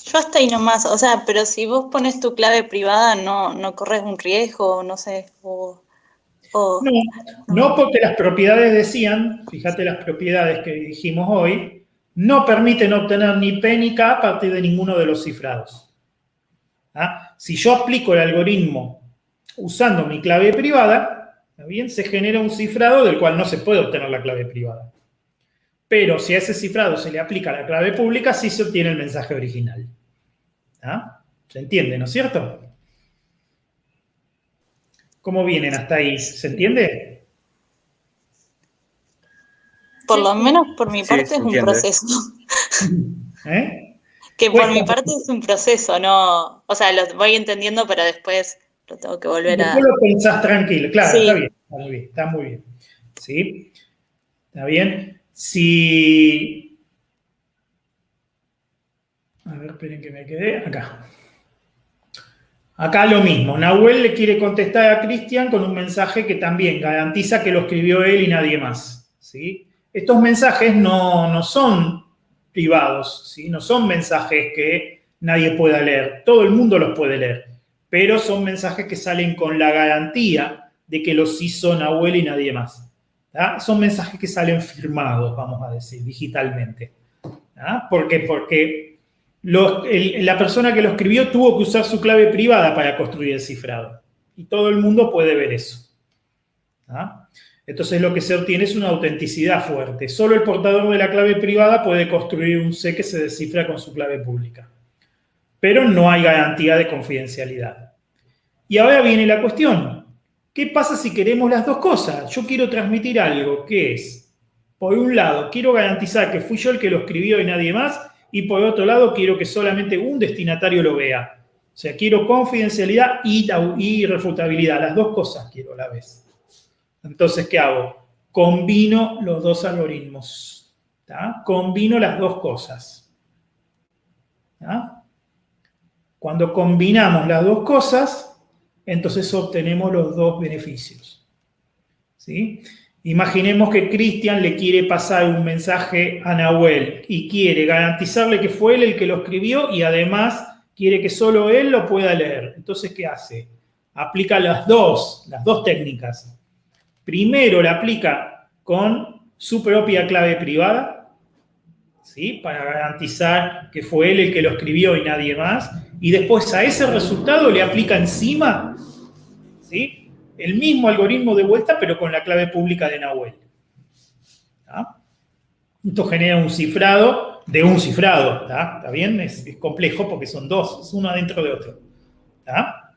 Speaker 4: Yo hasta ahí nomás, o sea, pero si vos pones tu clave privada, no corres un riesgo, no sé,
Speaker 1: No, porque las propiedades decían, fíjate las propiedades que dijimos hoy, no permiten obtener ni P ni K a partir de ninguno de los cifrados. ¿Ah? Si yo aplico el algoritmo usando mi clave privada, ¿bien? Se genera un cifrado del cual no se puede obtener la clave privada. Pero si a ese cifrado se le aplica la clave pública, sí se obtiene el mensaje original. ¿Ah? ¿Se entiende, no es cierto? ¿Cómo vienen hasta ahí? ¿Se entiende?
Speaker 4: por lo menos por mi
Speaker 5: Sí,
Speaker 4: parte
Speaker 5: se
Speaker 4: es un
Speaker 5: entiende.
Speaker 4: proceso.
Speaker 1: ¿Eh?
Speaker 4: Que por
Speaker 1: Cuesta.
Speaker 4: mi parte es un proceso, no, o sea, lo voy entendiendo, pero después lo tengo que volver a...
Speaker 1: Después lo pensás tranquilo, claro,
Speaker 4: Sí.
Speaker 1: está muy bien, está muy bien. ¿Sí? ¿Está bien? Si ver, esperen que me quedé acá. Acá lo mismo. Nahuel le quiere contestar a Cristian con un mensaje que también garantiza que lo escribió él y nadie más, ¿sí? Estos mensajes no son privados, ¿sí? No son mensajes que nadie pueda leer. Todo el mundo los puede leer, pero son mensajes que salen con la garantía de que los hizo Nahuel y nadie más. ¿Tá? Son mensajes que salen firmados, vamos a decir, digitalmente. ¿Tá? ¿Por qué? Porque la persona que lo escribió tuvo que usar su clave privada para construir el cifrado. Y todo el mundo puede ver eso. ¿Tá? Entonces lo que se obtiene es una autenticidad fuerte. Solo el portador de la clave privada puede construir un C que se descifra con su clave pública. Pero no hay garantía de confidencialidad. Y ahora viene la cuestión. ¿Qué pasa si queremos las dos cosas? Yo quiero transmitir algo que es, por un lado, quiero garantizar que fui yo el que lo escribió y nadie más, y por otro lado, quiero que solamente un destinatario lo vea. O sea, quiero confidencialidad y irrefutabilidad. Las dos cosas quiero a la vez. Entonces, ¿qué hago? Combino los dos algoritmos. ¿Tá? Combino las dos cosas. ¿Tá? Cuando combinamos las dos cosas, entonces obtenemos los dos beneficios. ¿Sí? Imaginemos que Cristian le quiere pasar un mensaje a Nahuel y quiere garantizarle que fue él el que lo escribió y además quiere que solo él lo pueda leer. Entonces, ¿qué hace? Aplica las dos técnicas. Primero la aplica con su propia clave privada, ¿sí? Para garantizar que fue él el que lo escribió y nadie más. Y después a ese resultado le aplica encima, ¿sí? El mismo algoritmo de vuelta, pero con la clave pública de Nahuel. ¿Tá? Esto genera un cifrado de un cifrado. ¿Tá? ¿Está bien? Es complejo porque son dos, es uno adentro de otro. ¿Tá?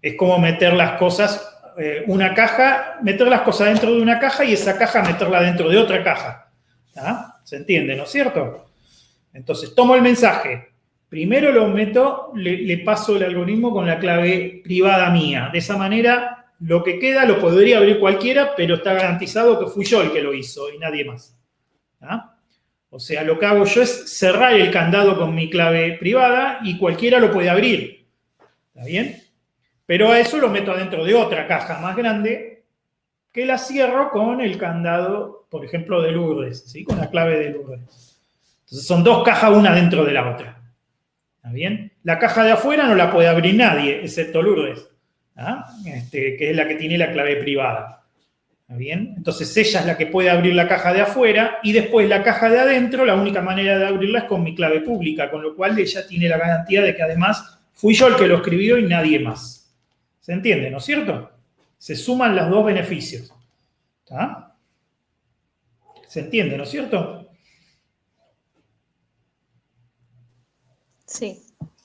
Speaker 1: Es como meter las cosas, meter las cosas dentro de una caja y esa caja meterla dentro de otra caja. ¿Tá? ¿Se entiende, no es cierto? Entonces, tomo el mensaje. Primero lo meto, le paso el algoritmo con la clave privada mía. De esa manera, lo que queda lo podría abrir cualquiera, pero está garantizado que fui yo el que lo hizo y nadie más. ¿Ah? O sea, lo que hago yo es cerrar el candado con mi clave privada y cualquiera lo puede abrir. ¿Está bien? Pero a eso lo meto adentro de otra caja más grande que la cierro con el candado, por ejemplo, de Lourdes, ¿sí? Con la clave de Lourdes. Entonces son dos cajas una dentro de la otra. ¿Está bien? La caja de afuera no la puede abrir nadie, excepto Lourdes, ¿ah? Que es la que tiene la clave privada. ¿Está bien? Entonces ella es la que puede abrir la caja de afuera y después la caja de adentro, la única manera de abrirla es con mi clave pública, con lo cual ella tiene la garantía de que además fui yo el que lo escribió y nadie más. ¿Se entiende, no es cierto? Se suman los dos beneficios. ¿Está? ¿Se entiende, no es cierto?
Speaker 4: Sí.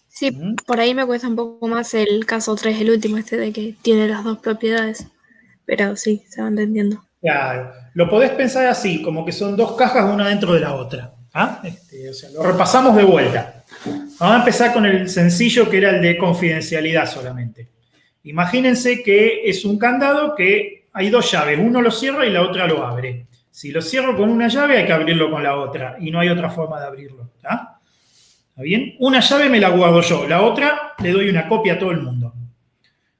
Speaker 2: Sí, por ahí me cuesta un poco más el caso 3, el último, de que tiene las dos propiedades. Pero sí, se va entendiendo.
Speaker 1: Claro. Lo podés pensar así, como que son dos cajas una dentro de la otra. ¿Ah? O sea, lo repasamos de vuelta. Vamos a empezar con el sencillo que era el de confidencialidad solamente. Imagínense que es un candado que hay dos llaves, uno lo cierra y la otra lo abre. Si lo cierro con una llave hay que abrirlo con la otra y no hay otra forma de abrirlo. ¿Está bien? Una llave me la guardo yo, la otra le doy una copia a todo el mundo.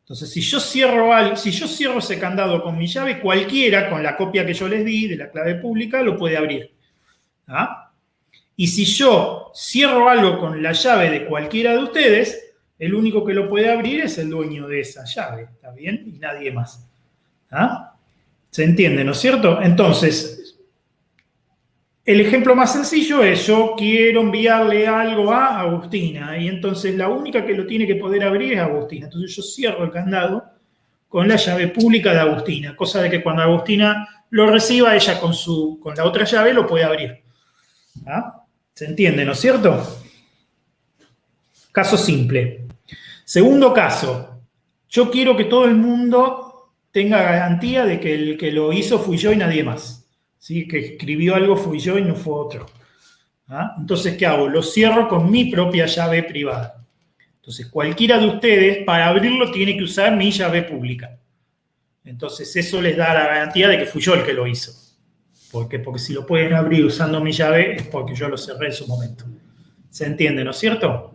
Speaker 1: Entonces, si yo cierro ese candado con mi llave, cualquiera con la copia que yo les di de la clave pública lo puede abrir. ¿Ah? Y si yo cierro algo con la llave de cualquiera de ustedes, el único que lo puede abrir es el dueño de esa llave, ¿está bien? Y nadie más. ¿Ah? ¿Se entiende, no es cierto? Entonces, el ejemplo más sencillo es, yo quiero enviarle algo a Agustina, y entonces la única que lo tiene que poder abrir es Agustina. Entonces yo cierro el candado con la llave pública de Agustina, cosa de que cuando Agustina lo reciba, ella con la otra llave lo puede abrir. ¿Ah? ¿Se entiende, no es cierto? Caso simple. Segundo caso, yo quiero que todo el mundo tenga garantía de que el que lo hizo fui yo y nadie más. ¿Sí? Que escribió algo fui yo y no fue otro. ¿Ah? Entonces, ¿qué hago? Lo cierro con mi propia llave privada. Entonces, cualquiera de ustedes, para abrirlo, tiene que usar mi llave pública. Entonces, eso les da la garantía de que fui yo el que lo hizo. Porque si lo pueden abrir usando mi llave, es porque yo lo cerré en su momento. ¿Se entiende, no es cierto?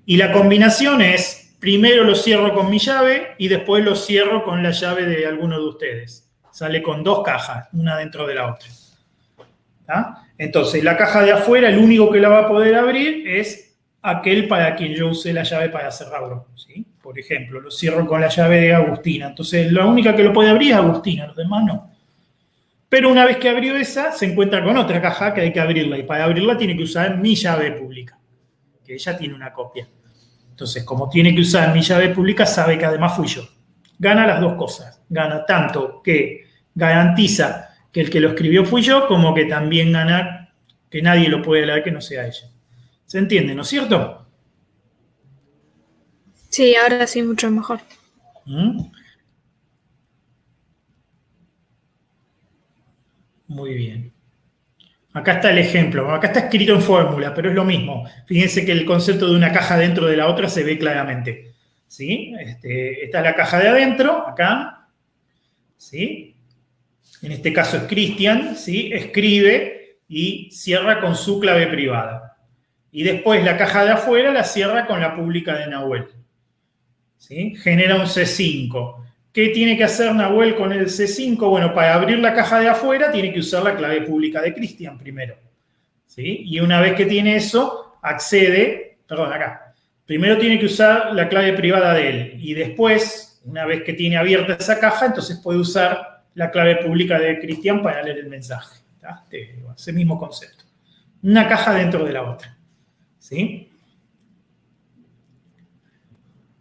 Speaker 1: Y la combinación es, primero lo cierro con mi llave y después lo cierro con la llave de alguno de ustedes. Sale con 2 cajas, una dentro de la otra. ¿Tá? Entonces, la caja de afuera, el único que la va a poder abrir es aquel para quien yo usé la llave para cerrarlo, ¿sí? Por ejemplo, lo cierro con la llave de Agustina. Entonces, la única que lo puede abrir es Agustina, los demás no. Pero una vez que abrió esa, se encuentra con otra caja que hay que abrirla. Y para abrirla tiene que usar mi llave pública, que ella tiene una copia. Entonces, como tiene que usar mi llave pública, sabe que además fui yo. Gana las dos cosas. Gana tanto que garantiza que el que lo escribió fui yo, como que también gana que nadie lo puede leer que no sea ella. ¿Se entiende, no es cierto?
Speaker 2: Sí, ahora sí, mucho mejor.
Speaker 1: Muy bien. Acá está el ejemplo. Acá está escrito en fórmula, pero es lo mismo. Fíjense que el concepto de una caja dentro de la otra se ve claramente. ¿Sí? Esta es la caja de adentro, acá. ¿Sí? En este caso es Cristian, ¿sí? Escribe y cierra con su clave privada. Y después la caja de afuera la cierra con la pública de Nahuel. ¿Sí? Genera un C5. ¿Qué tiene que hacer Nahuel con el C5? Bueno, para abrir la caja de afuera tiene que usar la clave pública de Cristian primero. ¿Sí? Y una vez que tiene eso, accede, perdón, acá. Primero tiene que usar la clave privada de él. Y después, una vez que tiene abierta esa caja, entonces puede usar la clave pública de Cristian para leer el mensaje. ¿Tá? Ese mismo concepto. Una caja dentro de la otra. ¿Sí?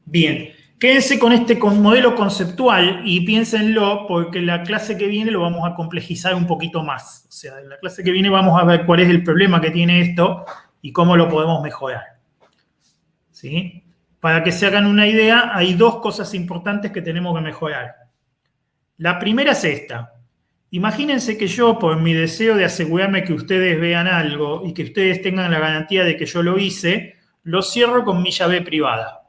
Speaker 1: Bien. Quédense con este modelo conceptual y piénsenlo porque la clase que viene lo vamos a complejizar un poquito más. O sea, en la clase que viene vamos a ver cuál es el problema que tiene esto y cómo lo podemos mejorar. ¿Sí? Para que se hagan una idea, hay 2 cosas importantes que tenemos que mejorar. La primera es esta. Imagínense que yo, por mi deseo de asegurarme que ustedes vean algo y que ustedes tengan la garantía de que yo lo hice, lo cierro con mi llave privada.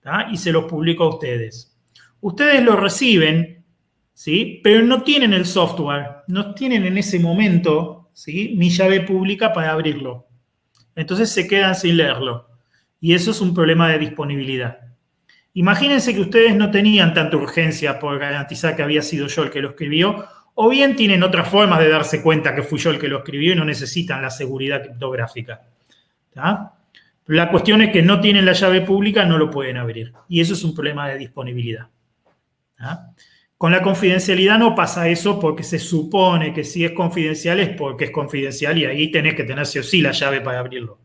Speaker 1: ¿tá? Y se los publico a ustedes. Ustedes lo reciben, ¿sí? Pero no tienen el software, no tienen en ese momento, ¿sí? Mi llave pública para abrirlo. Entonces se quedan sin leerlo. Y eso es un problema de disponibilidad. Imagínense que ustedes no tenían tanta urgencia por garantizar que había sido yo el que lo escribió, o bien tienen otras formas de darse cuenta que fui yo el que lo escribió y no necesitan la seguridad criptográfica. ¿tá? La cuestión es que no tienen la llave pública, no lo pueden abrir. Y eso es un problema de disponibilidad. ¿tá? Con la confidencialidad no pasa eso porque se supone que si es confidencial es porque es confidencial y ahí tenés que tener sí o sí la llave para abrirlo.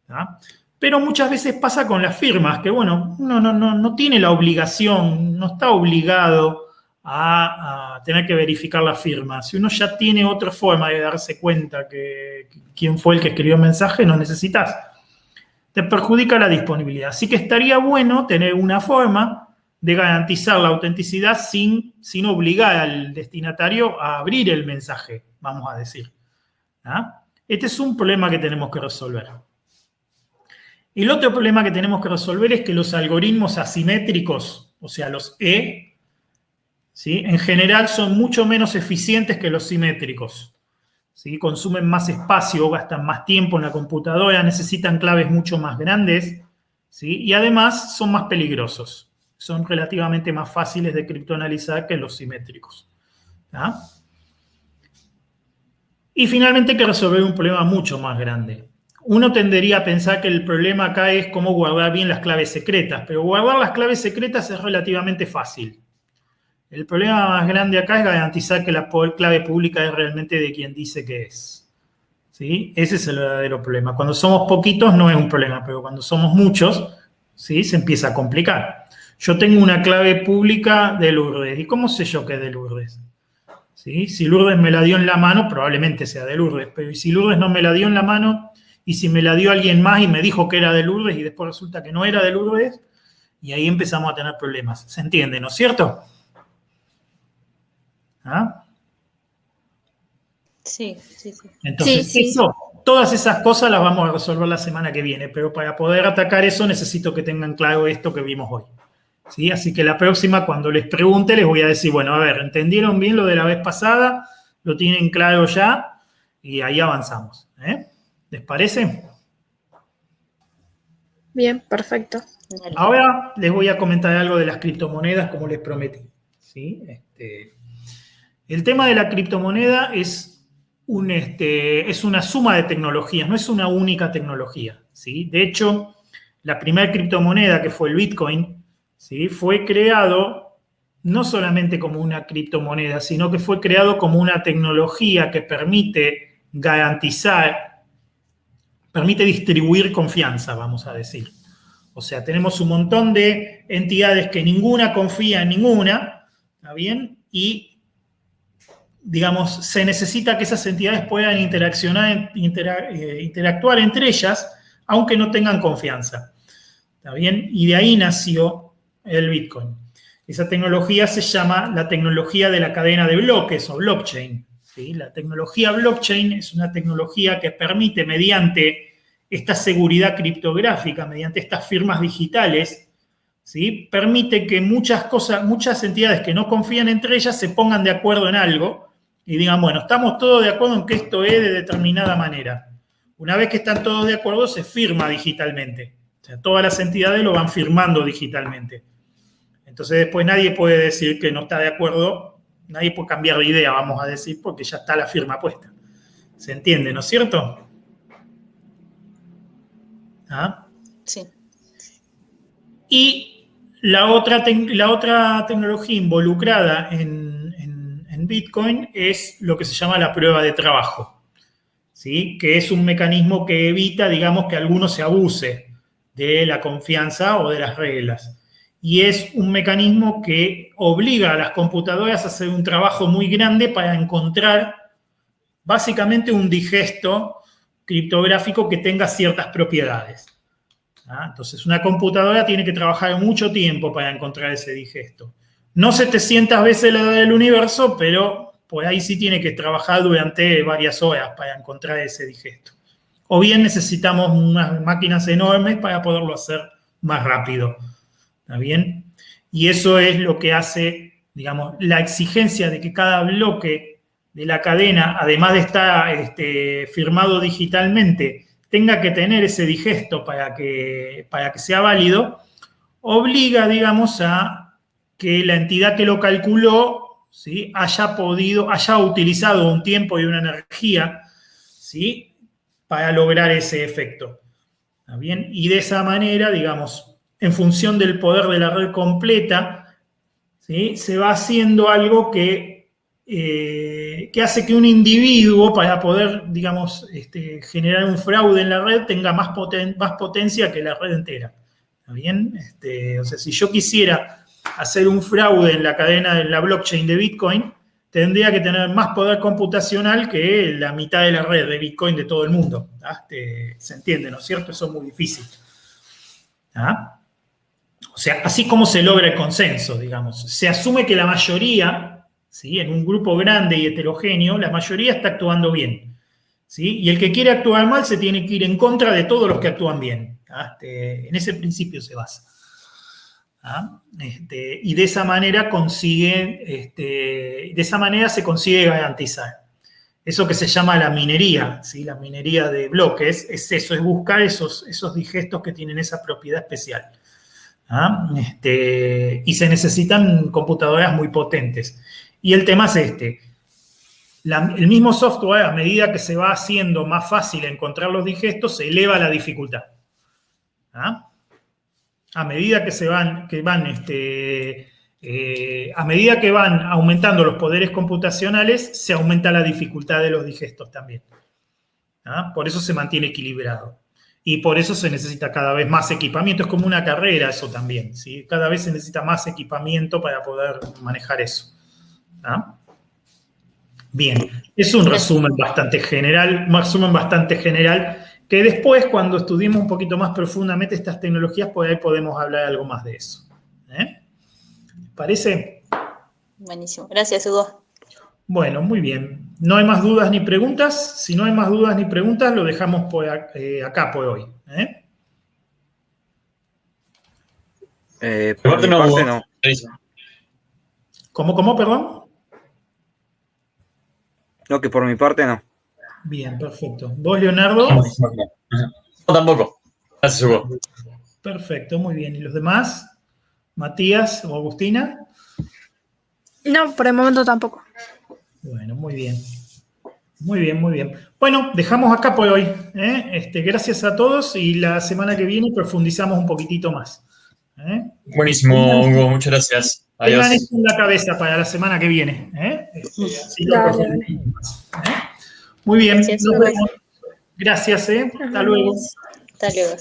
Speaker 1: ¿tá? Pero muchas veces pasa con las firmas, que bueno, uno no tiene la obligación, no está obligado a tener que verificar la firma. Si uno ya tiene otra forma de darse cuenta que quién fue el que escribió el mensaje, no necesitas. Te perjudica la disponibilidad. Así que estaría bueno tener una forma de garantizar la autenticidad sin obligar al destinatario a abrir el mensaje, vamos a decir. ¿Ah? Este es un problema que tenemos que resolver. Y el otro problema que tenemos que resolver es que los algoritmos asimétricos, o sea, los E, ¿sí? En general son mucho menos eficientes que los simétricos. ¿Sí? Consumen más espacio, gastan más tiempo en la computadora, necesitan claves mucho más grandes, ¿sí? Y además son más peligrosos. Son relativamente más fáciles de criptoanalizar que los simétricos. ¿tá? Y finalmente hay que resolver un problema mucho más grande. Uno tendería a pensar que el problema acá es cómo guardar bien las claves secretas, pero guardar las claves secretas es relativamente fácil. El problema más grande acá es garantizar que la clave pública es realmente de quien dice que es. ¿Sí? Ese es el verdadero problema. Cuando somos poquitos no es un problema, pero cuando somos muchos, ¿sí? Se empieza a complicar. Yo tengo una clave pública de Lourdes. ¿Y cómo sé yo que es de Lourdes? ¿Sí? Si Lourdes me la dio en la mano, probablemente sea de Lourdes. Pero si Lourdes no me la dio en la mano, y si me la dio alguien más y me dijo que era de Lourdes y después resulta que no era de Lourdes, y ahí empezamos a tener problemas. ¿Se entiende, no es cierto? ¿Ah?
Speaker 4: Sí.
Speaker 1: Entonces,
Speaker 2: Sí.
Speaker 1: todas esas cosas las vamos a resolver la semana que viene, pero para poder atacar eso necesito que tengan claro esto que vimos hoy. ¿Sí? Así que la próxima, cuando les pregunte, les voy a decir, bueno, a ver, ¿entendieron bien lo de la vez pasada? ¿Lo tienen claro ya? Y ahí avanzamos. ¿Les parece?
Speaker 2: Bien, perfecto.
Speaker 4: Dale.
Speaker 1: Ahora les voy a comentar algo de las criptomonedas, como les prometí. ¿Sí? El tema de la criptomoneda es una suma de tecnologías, no es una única tecnología. ¿Sí? De hecho, la primera criptomoneda, que fue el Bitcoin, ¿sí? Fue creado no solamente como una criptomoneda, sino que fue creado como una tecnología que permite garantizar, permite distribuir confianza, vamos a decir. O sea, tenemos un montón de entidades que ninguna confía en ninguna, ¿está bien? Y, digamos, se necesita que esas entidades puedan interactuar entre ellas, aunque no tengan confianza, ¿está bien? Y de ahí nació el Bitcoin. Esa tecnología se llama la tecnología de la cadena de bloques o blockchain, ¿sí? La tecnología blockchain es una tecnología que permite, mediante esta seguridad criptográfica, mediante estas firmas digitales, ¿sí? Permite que muchas entidades que no confían entre ellas se pongan de acuerdo en algo y digan, bueno, estamos todos de acuerdo en que esto es de determinada manera. Una vez que están todos de acuerdo, se firma digitalmente. O sea, todas las entidades lo van firmando digitalmente. Entonces después nadie puede decir que no está de acuerdo, nadie puede cambiar de idea, vamos a decir, porque ya está la firma puesta. ¿Se entiende, no es cierto? ¿Ah?
Speaker 4: Sí.
Speaker 1: Y la otra tecnología involucrada en Bitcoin es lo que se llama la prueba de trabajo, ¿sí? Que es un mecanismo que evita, digamos, que alguno se abuse de la confianza o de las reglas. Y es un mecanismo que obliga a las computadoras a hacer un trabajo muy grande para encontrar básicamente un digesto criptográfico que tenga ciertas propiedades. Entonces, una computadora tiene que trabajar mucho tiempo para encontrar ese digesto. No 700 veces la del universo, pero por ahí sí tiene que trabajar durante varias horas para encontrar ese digesto. O bien necesitamos unas máquinas enormes para poderlo hacer más rápido. ¿Está bien? Y eso es lo que hace, digamos, la exigencia de que cada bloque de la cadena, además de estar firmado digitalmente, tenga que tener ese digesto para que sea válido, obliga, digamos, a que la entidad que lo calculó, ¿sí? haya utilizado un tiempo y una energía, ¿sí? Para lograr ese efecto. ¿Está bien? Y de esa manera, digamos, en función del poder de la red completa, ¿sí? Se va haciendo algo que hace que un individuo, para poder, digamos, generar un fraude en la red, tenga más potencia que la red entera. ¿Está bien? O sea, si yo quisiera hacer un fraude en la cadena, en la blockchain de Bitcoin, tendría que tener más poder computacional que la mitad de la red de Bitcoin de todo el mundo. ¿Se entiende, no es cierto? Eso es muy difícil. O sea, así como se logra el consenso, digamos. Se asume que la mayoría, ¿sí? En un grupo grande y heterogéneo, la mayoría está actuando bien, ¿sí? Y el que quiere actuar mal se tiene que ir en contra de todos los que actúan bien. En ese principio se basa. Y de esa manera se consigue garantizar. Eso que se llama la minería, ¿sí? La minería de bloques, es eso, es buscar esos digestos que tienen esa propiedad especial. Y se necesitan computadoras muy potentes. Y el tema es el mismo software, a medida que se va haciendo más fácil encontrar los digestos, se eleva la dificultad. A medida que a medida que van aumentando los poderes computacionales, se aumenta la dificultad de los digestos también. Por eso se mantiene equilibrado. Y por eso se necesita cada vez más equipamiento. Es como una carrera eso también, ¿sí? Cada vez se necesita más equipamiento para poder manejar eso. Bien, es un resumen bastante general, que después, cuando estudiemos un poquito más profundamente estas tecnologías, por ahí podemos hablar algo más de eso. ¿Parece?
Speaker 4: Buenísimo. Gracias, Hugo.
Speaker 1: Bueno, muy bien. ¿No hay más dudas ni preguntas? Si no hay más dudas ni preguntas, lo dejamos acá por hoy.
Speaker 5: Por mi parte, no.
Speaker 1: ¿Cómo, perdón?
Speaker 5: No, que por mi parte no.
Speaker 1: Bien, perfecto. ¿Vos, Leonardo?
Speaker 3: No, tampoco. Gracias, Hugo.
Speaker 1: Perfecto, muy bien. ¿Y los demás? ¿Matías o Agustina?
Speaker 2: No, por el momento tampoco.
Speaker 1: Bueno, muy bien. Muy bien, muy bien. Bueno, dejamos acá por hoy. Gracias a todos y la semana que viene profundizamos un poquitito más.
Speaker 3: Buenísimo, Hugo, muchas gracias.
Speaker 1: Tengan
Speaker 3: Adiós.
Speaker 1: esto en la cabeza para la semana que viene. Así lo
Speaker 2: Dale,
Speaker 1: profundizamos más. Muy bien,
Speaker 4: Gracias,
Speaker 1: nos
Speaker 4: Hugo.
Speaker 1: vemos. Gracias, hasta luego.
Speaker 4: Hasta luego.